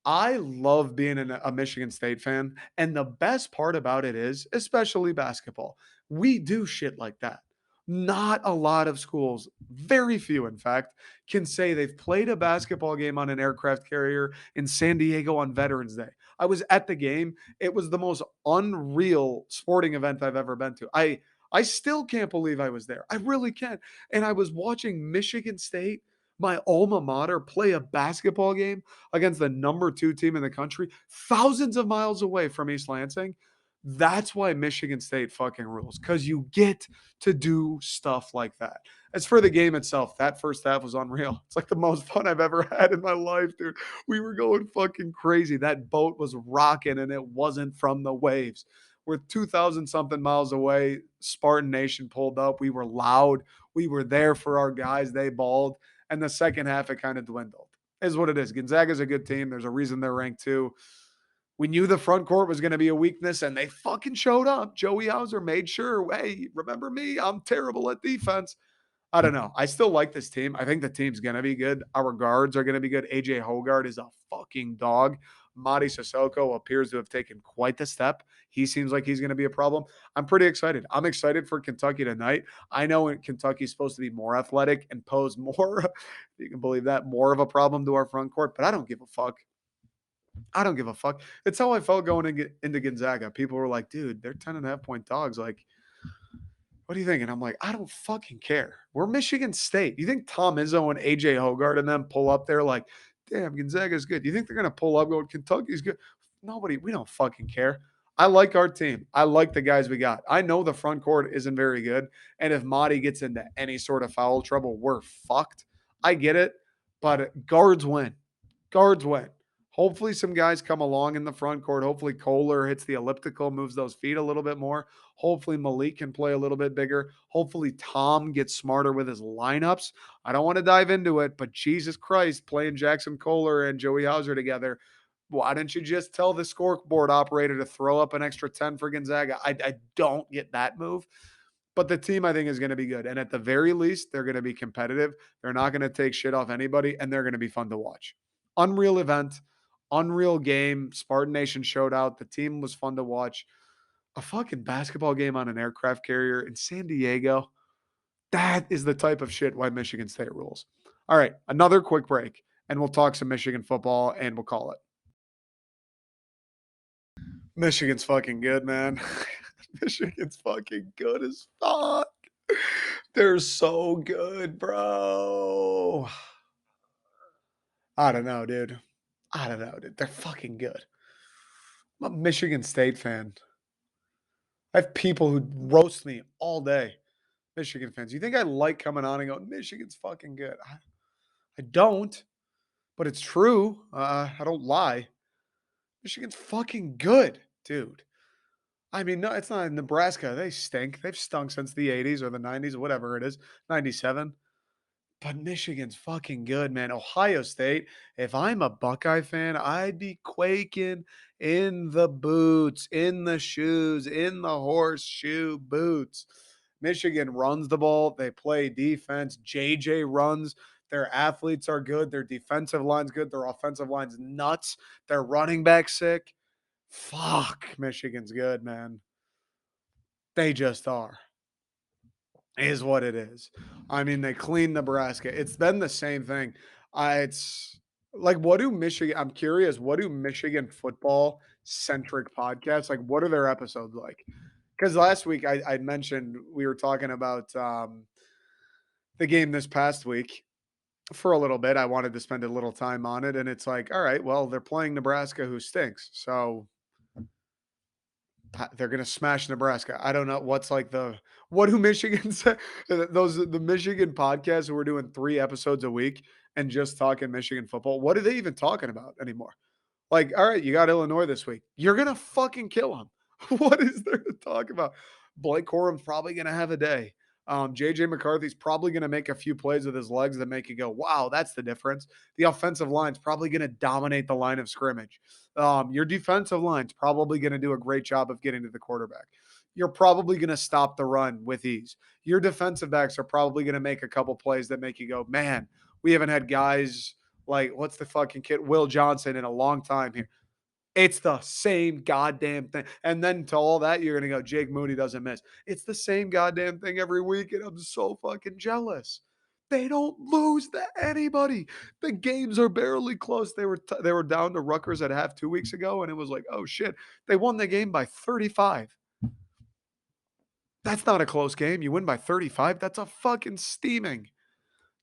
I love being a Michigan State fan. And the best part about it is, especially basketball, we do shit like that. Not a lot of schools, very few, in fact, can say they've played a basketball game on an aircraft carrier in San Diego on Veterans Day. I was at the game. It was the most unreal sporting event I've ever been to. I still can't believe I was there. I really can't. And I was watching Michigan State, my alma mater, play a basketball game against the number 2 team in the country, thousands of miles away from East Lansing. That's why Michigan State fucking rules, because you get to do stuff like that. As for the game itself, that first half was unreal. It's like the most fun I've ever had in my life, dude. We were going fucking crazy. That boat was rocking and it wasn't from the waves. We're 2,000 something miles away. Spartan Nation pulled up. We were loud. We were there for our guys. They balled. And the second half, it kind of dwindled. Is what it is. Gonzaga's a good team. There's a reason they're ranked 2. We knew the front court was going to be a weakness, and they fucking showed up. Joey Hauser made sure, hey, remember me? I'm terrible at defense. I don't know. I still like this team. I think the team's going to be good. Our guards are going to be good. AJ Hogard is a fucking dog. Madi Sissoko appears to have taken quite the step. He seems like he's going to be a problem. I'm pretty excited. I'm excited for Kentucky tonight. I know Kentucky's supposed to be more athletic and pose more, if you can believe that, more of a problem to our front court, but I don't give a fuck. I don't give a fuck. It's how I felt going into Gonzaga. People were like, dude, they're 10.5 point dogs. Like, what do you think? And I'm like, I don't fucking care. We're Michigan State. You think Tom Izzo and AJ Hogard and them pull up there like, damn, Gonzaga's good. You think they're going to pull up going, Kentucky's good? Nobody, we don't fucking care. I like our team. I like the guys we got. I know the front court isn't very good. And if Madi gets into any sort of foul trouble, we're fucked. I get it. But guards win. Guards win. Hopefully, some guys come along in the front court. Hopefully, Kohler hits the elliptical, moves those feet a little bit more. Hopefully, Malik can play a little bit bigger. Hopefully, Tom gets smarter with his lineups. I don't want to dive into it, but Jesus Christ, playing Jackson Kohler and Joey Hauser together, why didn't you just tell the scoreboard operator to throw up an extra 10 for Gonzaga? I don't get that move. But the team, I think, is going to be good. And at the very least, they're going to be competitive. They're not going to take shit off anybody, and they're going to be fun to watch. Unreal event, unreal game. Spartan Nation showed out. The team was fun to watch. A fucking basketball game on an aircraft carrier in San Diego. That is the type of shit why Michigan State rules. All right, another quick break, and we'll talk some Michigan football, and we'll call it. Michigan's fucking good, man. Michigan's fucking good as fuck. They're so good, bro. I don't know, dude. I don't know, dude. They're fucking good. I'm a Michigan State fan. I have people who roast me all day. Michigan fans. You think I like coming on and going, Michigan's fucking good? I don't, but it's true. I don't lie. Michigan's fucking good, dude. I mean, no, it's not Nebraska. They stink. They've stunk since the 80s or the 90s or whatever it is, 97. But Michigan's fucking good, man. Ohio State, if I'm a Buckeye fan, I'd be quaking in the boots, in the shoes, in the horseshoe boots. Michigan runs the ball. They play defense. JJ runs. Their athletes are good. Their defensive line's good. Their offensive line's nuts. Their running back sick. Fuck, Michigan's good, man. They just are. Is what it is. I mean, they cleaned Nebraska. It's been the same thing. It's like, what do Michigan? I'm curious. What do Michigan football centric podcasts like? What are their episodes like? Because last week I mentioned we were talking about the game this past week for a little bit. I wanted to spend a little time on it, and it's like, all right, well, they're playing Nebraska, who stinks. So they're gonna smash Nebraska. I don't know what's like what do Michigan say? Those the Michigan podcasts who are doing 3 episodes a week and just talking Michigan football. What are they even talking about anymore? Like, all right, you got Illinois this week. You're gonna fucking kill them. What is there to talk about? Blake Corum's probably gonna have a day. JJ McCarthy's probably gonna make a few plays with his legs that make you go, wow, that's the difference. The offensive line's probably gonna dominate the line of scrimmage. Your defensive line's probably gonna do a great job of getting to the quarterback. You're probably gonna stop the run with ease. Your defensive backs are probably gonna make a couple plays that make you go, man, we haven't had guys like what's the fucking kid Will Johnson in a long time here. It's the same goddamn thing. And then to all that, you're gonna go, Jake Moody doesn't miss. It's the same goddamn thing every week, and I'm so fucking jealous. They don't lose to anybody. The games are barely close. They were down to Rutgers at half 2 weeks ago, and it was like, oh shit, they won the game by 35. That's not a close game. You win by 35. That's a fucking steaming.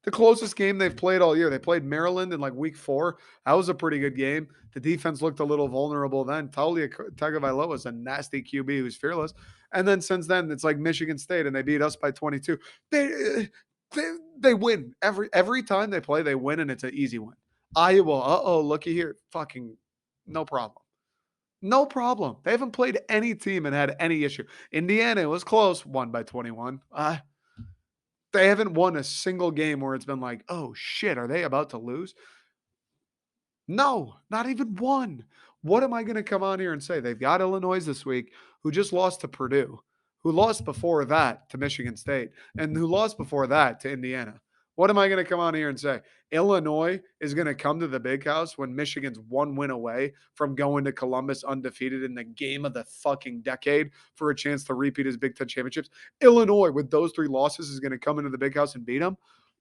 The closest game they've played all year. They played Maryland in like week 4. That was a pretty good game. The defense looked a little vulnerable then. Talia Tagovailoa is a nasty QB who's fearless. And then since then, it's like Michigan State, and they beat us by 22. They win every time they play. They win, and it's an easy win. Iowa, looky here, fucking no problem. No problem. They haven't played any team and had any issue. Indiana, it was close, won by 21. They haven't won a single game where it's been like, "Oh shit, are they about to lose?" No, not even one. What am I going to come on here and say? They've got Illinois this week, who just lost to Purdue, who lost before that to Michigan State, and who lost before that to Indiana. What am I going to come on here and say? Illinois is going to come to the big house when Michigan's 1 win away from going to Columbus undefeated in the game of the fucking decade for a chance to repeat his Big Ten championships. Illinois, with those 3 losses, is going to come into the big house and beat them.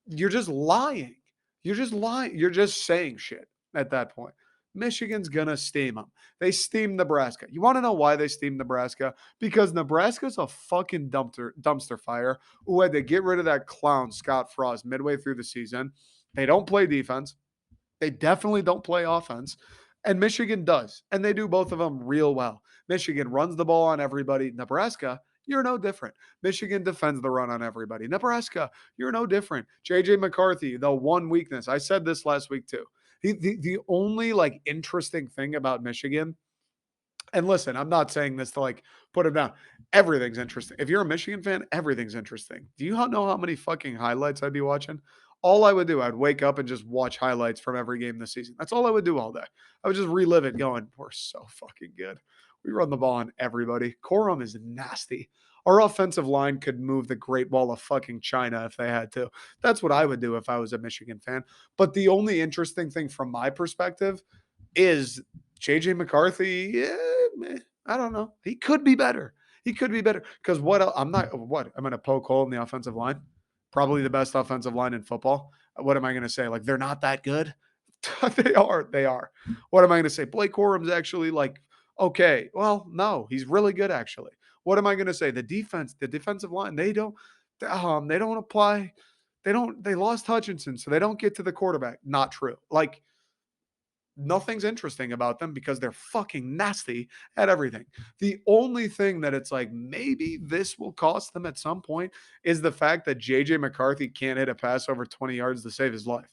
You're just lying. You're just lying. You're just saying shit at that point. Michigan's going to steam them. They steam Nebraska. You want to know why they steam Nebraska? Because Nebraska's a fucking dumpster fire who had to get rid of that clown, Scott Frost, midway through the season. They don't play defense. They definitely don't play offense. And Michigan does. And they do both of them real well. Michigan runs the ball on everybody. Nebraska, you're no different. Michigan defends the run on everybody. Nebraska, you're no different. JJ McCarthy, the one weakness. I said this last week too. The only like interesting thing about Michigan, and listen, I'm not saying this to like put him down. Everything's interesting. If you're a Michigan fan, everything's interesting. Do you know how many fucking highlights I'd be watching? All I would do, I'd wake up and just watch highlights from every game this season. That's all I would do all day. I would just relive it going, we're so fucking good. We run the ball on everybody. Corum is nasty. Our offensive line could move the Great Wall of fucking China if they had to. That's what I would do if I was a Michigan fan. But the only interesting thing from my perspective is JJ McCarthy. Yeah, meh, I don't know. He could be better. He could be better. Because what I'm not what I'm gonna poke hole in the offensive line. Probably the best offensive line in football. What am I gonna say? Like they're not that good? They are. They are. What am I gonna say? Blake Corum's actually like okay. Well, no, he's really good actually. What am I gonna say? The defensive line, they don't apply. They lost Hutchinson, so they don't get to the quarterback. Not true. Like nothing's interesting about them because they're fucking nasty at everything. The only thing that it's like maybe this will cost them at some point is the fact that JJ McCarthy can't hit a pass over 20 yards to save his life.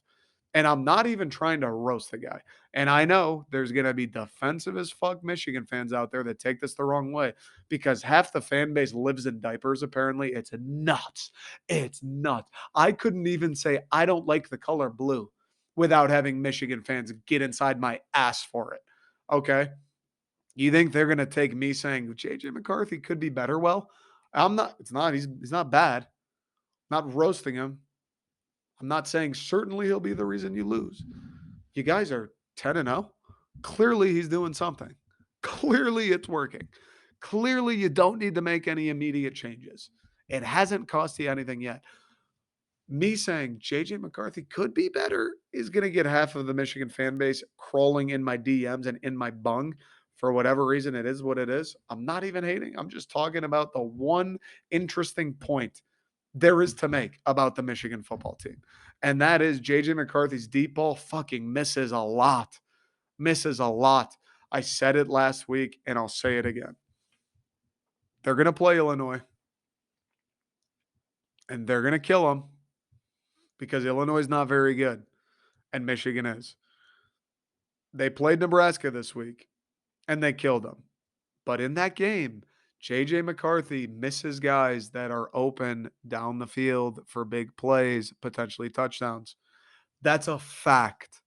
And I'm not even trying to roast the guy. And I know there's going to be defensive as fuck Michigan fans out there that take this the wrong way because half the fan base lives in diapers, apparently. It's nuts. It's nuts. I couldn't even say I don't like the color blue without having Michigan fans get inside my ass for it. Okay. You think they're going to take me saying JJ McCarthy could be better? Well, I'm not. It's not. He's not bad. I'm not roasting him. I'm not saying certainly he'll be the reason you lose. You guys are 10 and 0. Clearly he's doing something. Clearly it's working. Clearly you don't need to make any immediate changes. It hasn't cost you anything yet. Me saying JJ McCarthy could be better is going to get half of the Michigan fan base crawling in my DMs and in my bung for whatever reason. It is what it is. I'm not even hating. I'm just talking about the one interesting point there is to make about the Michigan football team. And that is JJ McCarthy's deep ball fucking misses a lot. Misses a lot. I said it last week and I'll say it again. They're going to play Illinois and they're going to kill them because Illinois is not very good and Michigan is. They played Nebraska this week and they killed them. But in that game, JJ McCarthy misses guys that are open down the field for big plays, potentially touchdowns. That's a fact.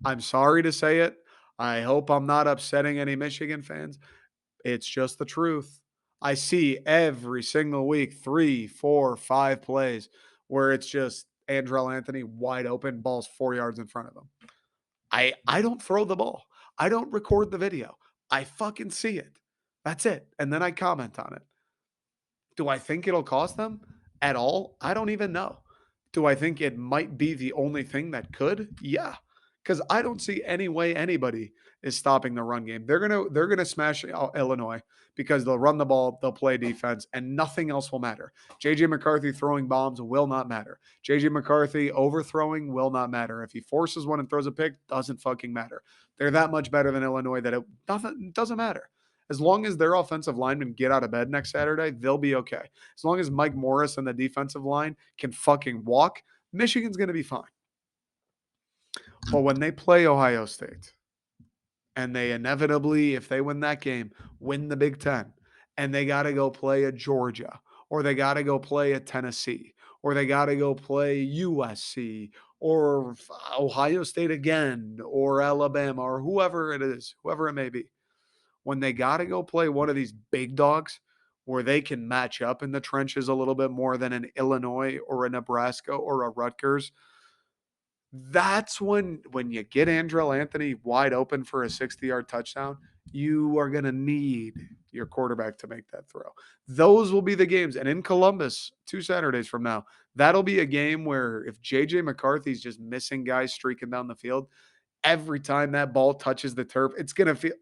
I'm sorry to say it. I hope I'm not upsetting any Michigan fans. It's just the truth. I see every single week 3, 4, 5 plays where it's just Andrell Anthony wide open, balls 4 yards in front of him. I don't throw the ball. I don't record the video. I fucking see it. That's it. And then I comment on it. Do I think it'll cost them at all? I don't even know. Do I think it might be the only thing that could? Yeah. Cuz I don't see any way anybody is stopping the run game. They're going to smash Illinois because they'll run the ball, they'll play defense and nothing else will matter. JJ McCarthy throwing bombs will not matter. JJ McCarthy overthrowing will not matter. If he forces one and throws a pick, doesn't fucking matter. They're that much better than Illinois that it doesn't matter. As long as their offensive linemen get out of bed next Saturday, they'll be okay. As long as Mike Morris and the defensive line can fucking walk, Michigan's going to be fine. But when they play Ohio State and they inevitably, if they win that game, win the Big Ten, and they got to go play a Georgia, or they got to go play a Tennessee, or they got to go play USC, or Ohio State again, or Alabama, or whoever it is, whoever it may be, when they got to go play one of these big dogs where they can match up in the trenches a little bit more than an Illinois or a Nebraska or a Rutgers, that's when you get Andrell Anthony wide open for a 60-yard touchdown, you are going to need your quarterback to make that throw. Those will be the games. And in Columbus, 2 Saturdays from now, that'll be a game where if JJ McCarthy's just missing guys streaking down the field, every time that ball touches the turf, it's going to feel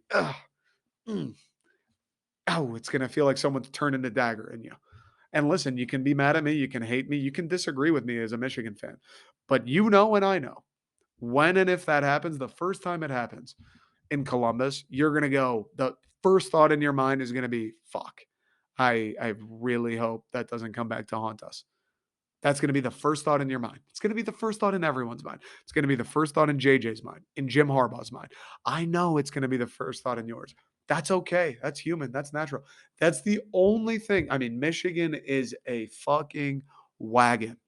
it's going to feel like someone's turning a dagger in you. And listen, you can be mad at me, you can hate me, you can disagree with me as a Michigan fan. But you know and I know when and if that happens, the first time it happens in Columbus, you're going to go, the first thought in your mind is going to be, fuck. I really hope that doesn't come back to haunt us. That's going to be the first thought in your mind. It's going to be the first thought in everyone's mind. It's going to be the first thought in JJ's mind, in Jim Harbaugh's mind. I know it's going to be the first thought in yours. That's okay. That's human. That's natural. That's the only thing. I mean, Michigan is a fucking wagon.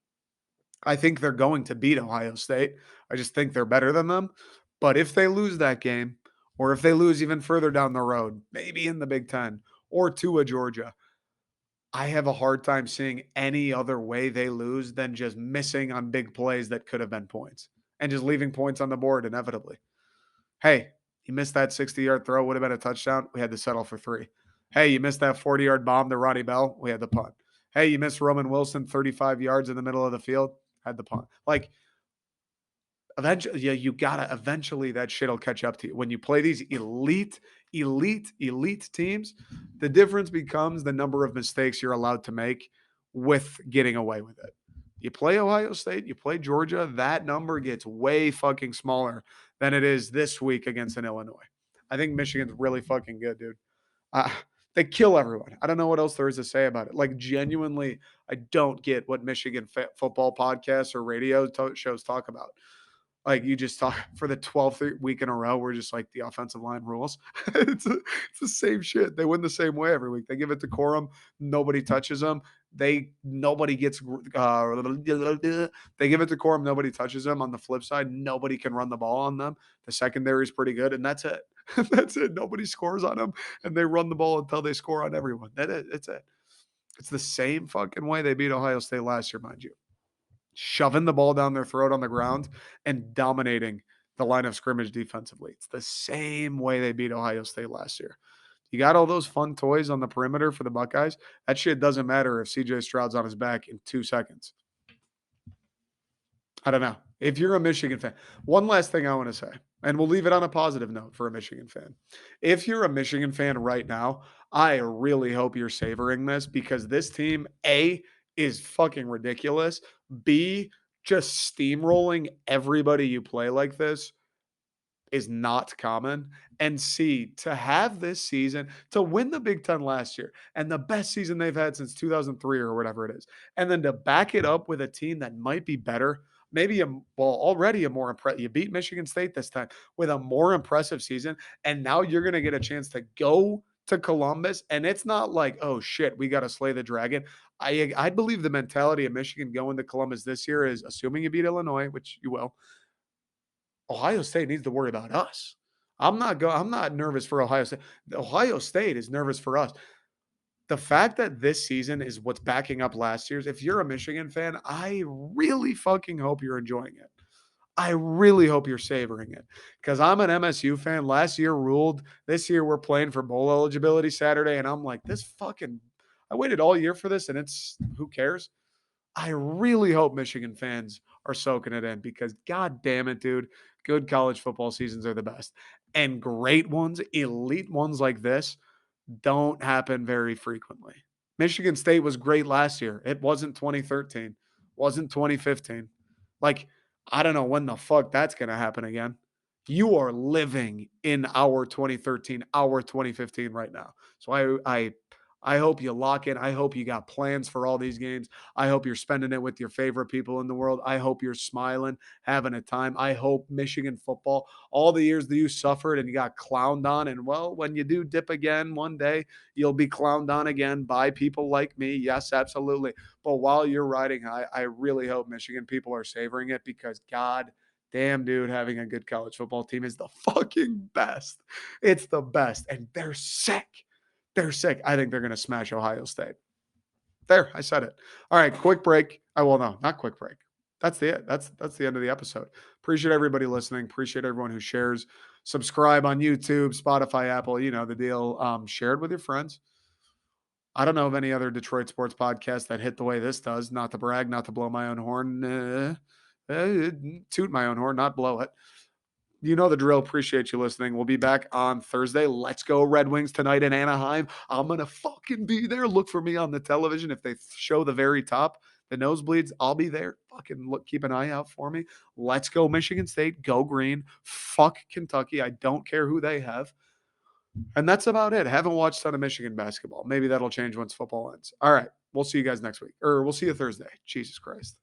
I think they're going to beat Ohio State. I just think they're better than them. But if they lose that game, or if they lose even further down the road, maybe in the Big Ten or to a Georgia, I have a hard time seeing any other way they lose than just missing on big plays that could have been points and just leaving points on the board inevitably. Hey, you missed that 60-yard throw, would have been a touchdown. We had to settle for 3. Hey, you missed that 40-yard bomb to Ronnie Bell. We had the punt. Hey, you missed Roman Wilson 35 yards in the middle of the field. Had the punt. Like, eventually, yeah, you gotta eventually that shit'll catch up to you. When you play these elite teams, the difference becomes the number of mistakes you're allowed to make with getting away with it. You play Ohio State, you play Georgia, that number gets way fucking smaller than it is this week against an Illinois. I think Michigan's really fucking good, dude. Uh, they kill everyone. I don't know what else there is to say about it. Like, genuinely, I don't get what Michigan football podcasts or radio shows talk about. Like, you just talk for the 12th week in a row, we're just like the offensive line rules. It's the same shit. They win the same way every week. They give it to Corum, nobody touches them. Nobody gets they give it to Corum, nobody touches them. On the flip side, nobody can run the ball on them. The secondary is pretty good, and that's it. That's it. Nobody scores on them, and they run the ball until they score on everyone. It's it. It's the same fucking way they beat Ohio State last year, mind you, shoving the ball down their throat on the ground and dominating the line of scrimmage defensively. It's the same way they beat Ohio State last year. You got all those fun toys on the perimeter for the Buckeyes. That shit doesn't matter if CJ Stroud's on his back in 2 seconds. I don't know. If you're a Michigan fan, one last thing I want to say, and we'll leave it on a positive note for a Michigan fan. If you're a Michigan fan right now, I really hope you're savoring this because this team, A, is fucking ridiculous. B, just steamrolling everybody you play like this is not common. And C, to have this season, to win the Big Ten last year and the best season they've had since 2003 or whatever it is, and then to back it up with a team that might be better, maybe already a more impressive. You beat Michigan State this time with a more impressive season. And now you're going to get a chance to go to Columbus. And it's not like, oh shit, we got to slay the dragon. I believe the mentality of Michigan going to Columbus this year is, assuming you beat Illinois, which you will, Ohio State needs to worry about us. I'm not nervous for Ohio State. Ohio State is nervous for us. The fact that this season is what's backing up last year's, if you're a Michigan fan, I really fucking hope you're enjoying it. I really hope you're savoring it because I'm an MSU fan. Last year ruled. This year we're playing for bowl eligibility Saturday, and I'm like, I waited all year for this, and it's who cares? I really hope Michigan fans are soaking it in because god damn it, dude, good college football seasons are the best. And great ones, elite ones like this don't happen very frequently. Michigan State was great last year. It wasn't 2013, wasn't 2015. Like, I don't know when the fuck that's going to happen again. You are living in our 2013, our 2015 right now. So I hope you lock in. I hope you got plans for all these games. I hope you're spending it with your favorite people in the world. I hope you're smiling, having a time. I hope Michigan football, all the years that you suffered and you got clowned on, and well, when you do dip again one day, you'll be clowned on again by people like me. Yes, absolutely. But while you're riding high, I really hope Michigan people are savoring it because god damn, dude, having a good college football team is the fucking best. It's the best. And they're sick. They're sick. I think they're going to smash Ohio State. There, I said it. All right, quick break. I will no, not quick break. That's the it. That's the end of the episode. Appreciate everybody listening. Appreciate everyone who shares. Subscribe on YouTube, Spotify, Apple. You know the deal. Share it with your friends. I don't know of any other Detroit sports podcast that hit the way this does. Not to brag, not to blow my own horn. Toot my own horn, not blow it. You know the drill. Appreciate you listening. We'll be back on Thursday. Let's go Red Wings tonight in Anaheim. I'm going to fucking be there. Look for me on the television. If they show the very top, the nosebleeds, I'll be there. Fucking look, keep an eye out for me. Let's go Michigan State. Go green. Fuck Kentucky. I don't care who they have. And that's about it. Haven't watched a ton of Michigan basketball. Maybe that'll change once football ends. All right. We'll see you guys next week, or we'll see you Thursday. Jesus Christ.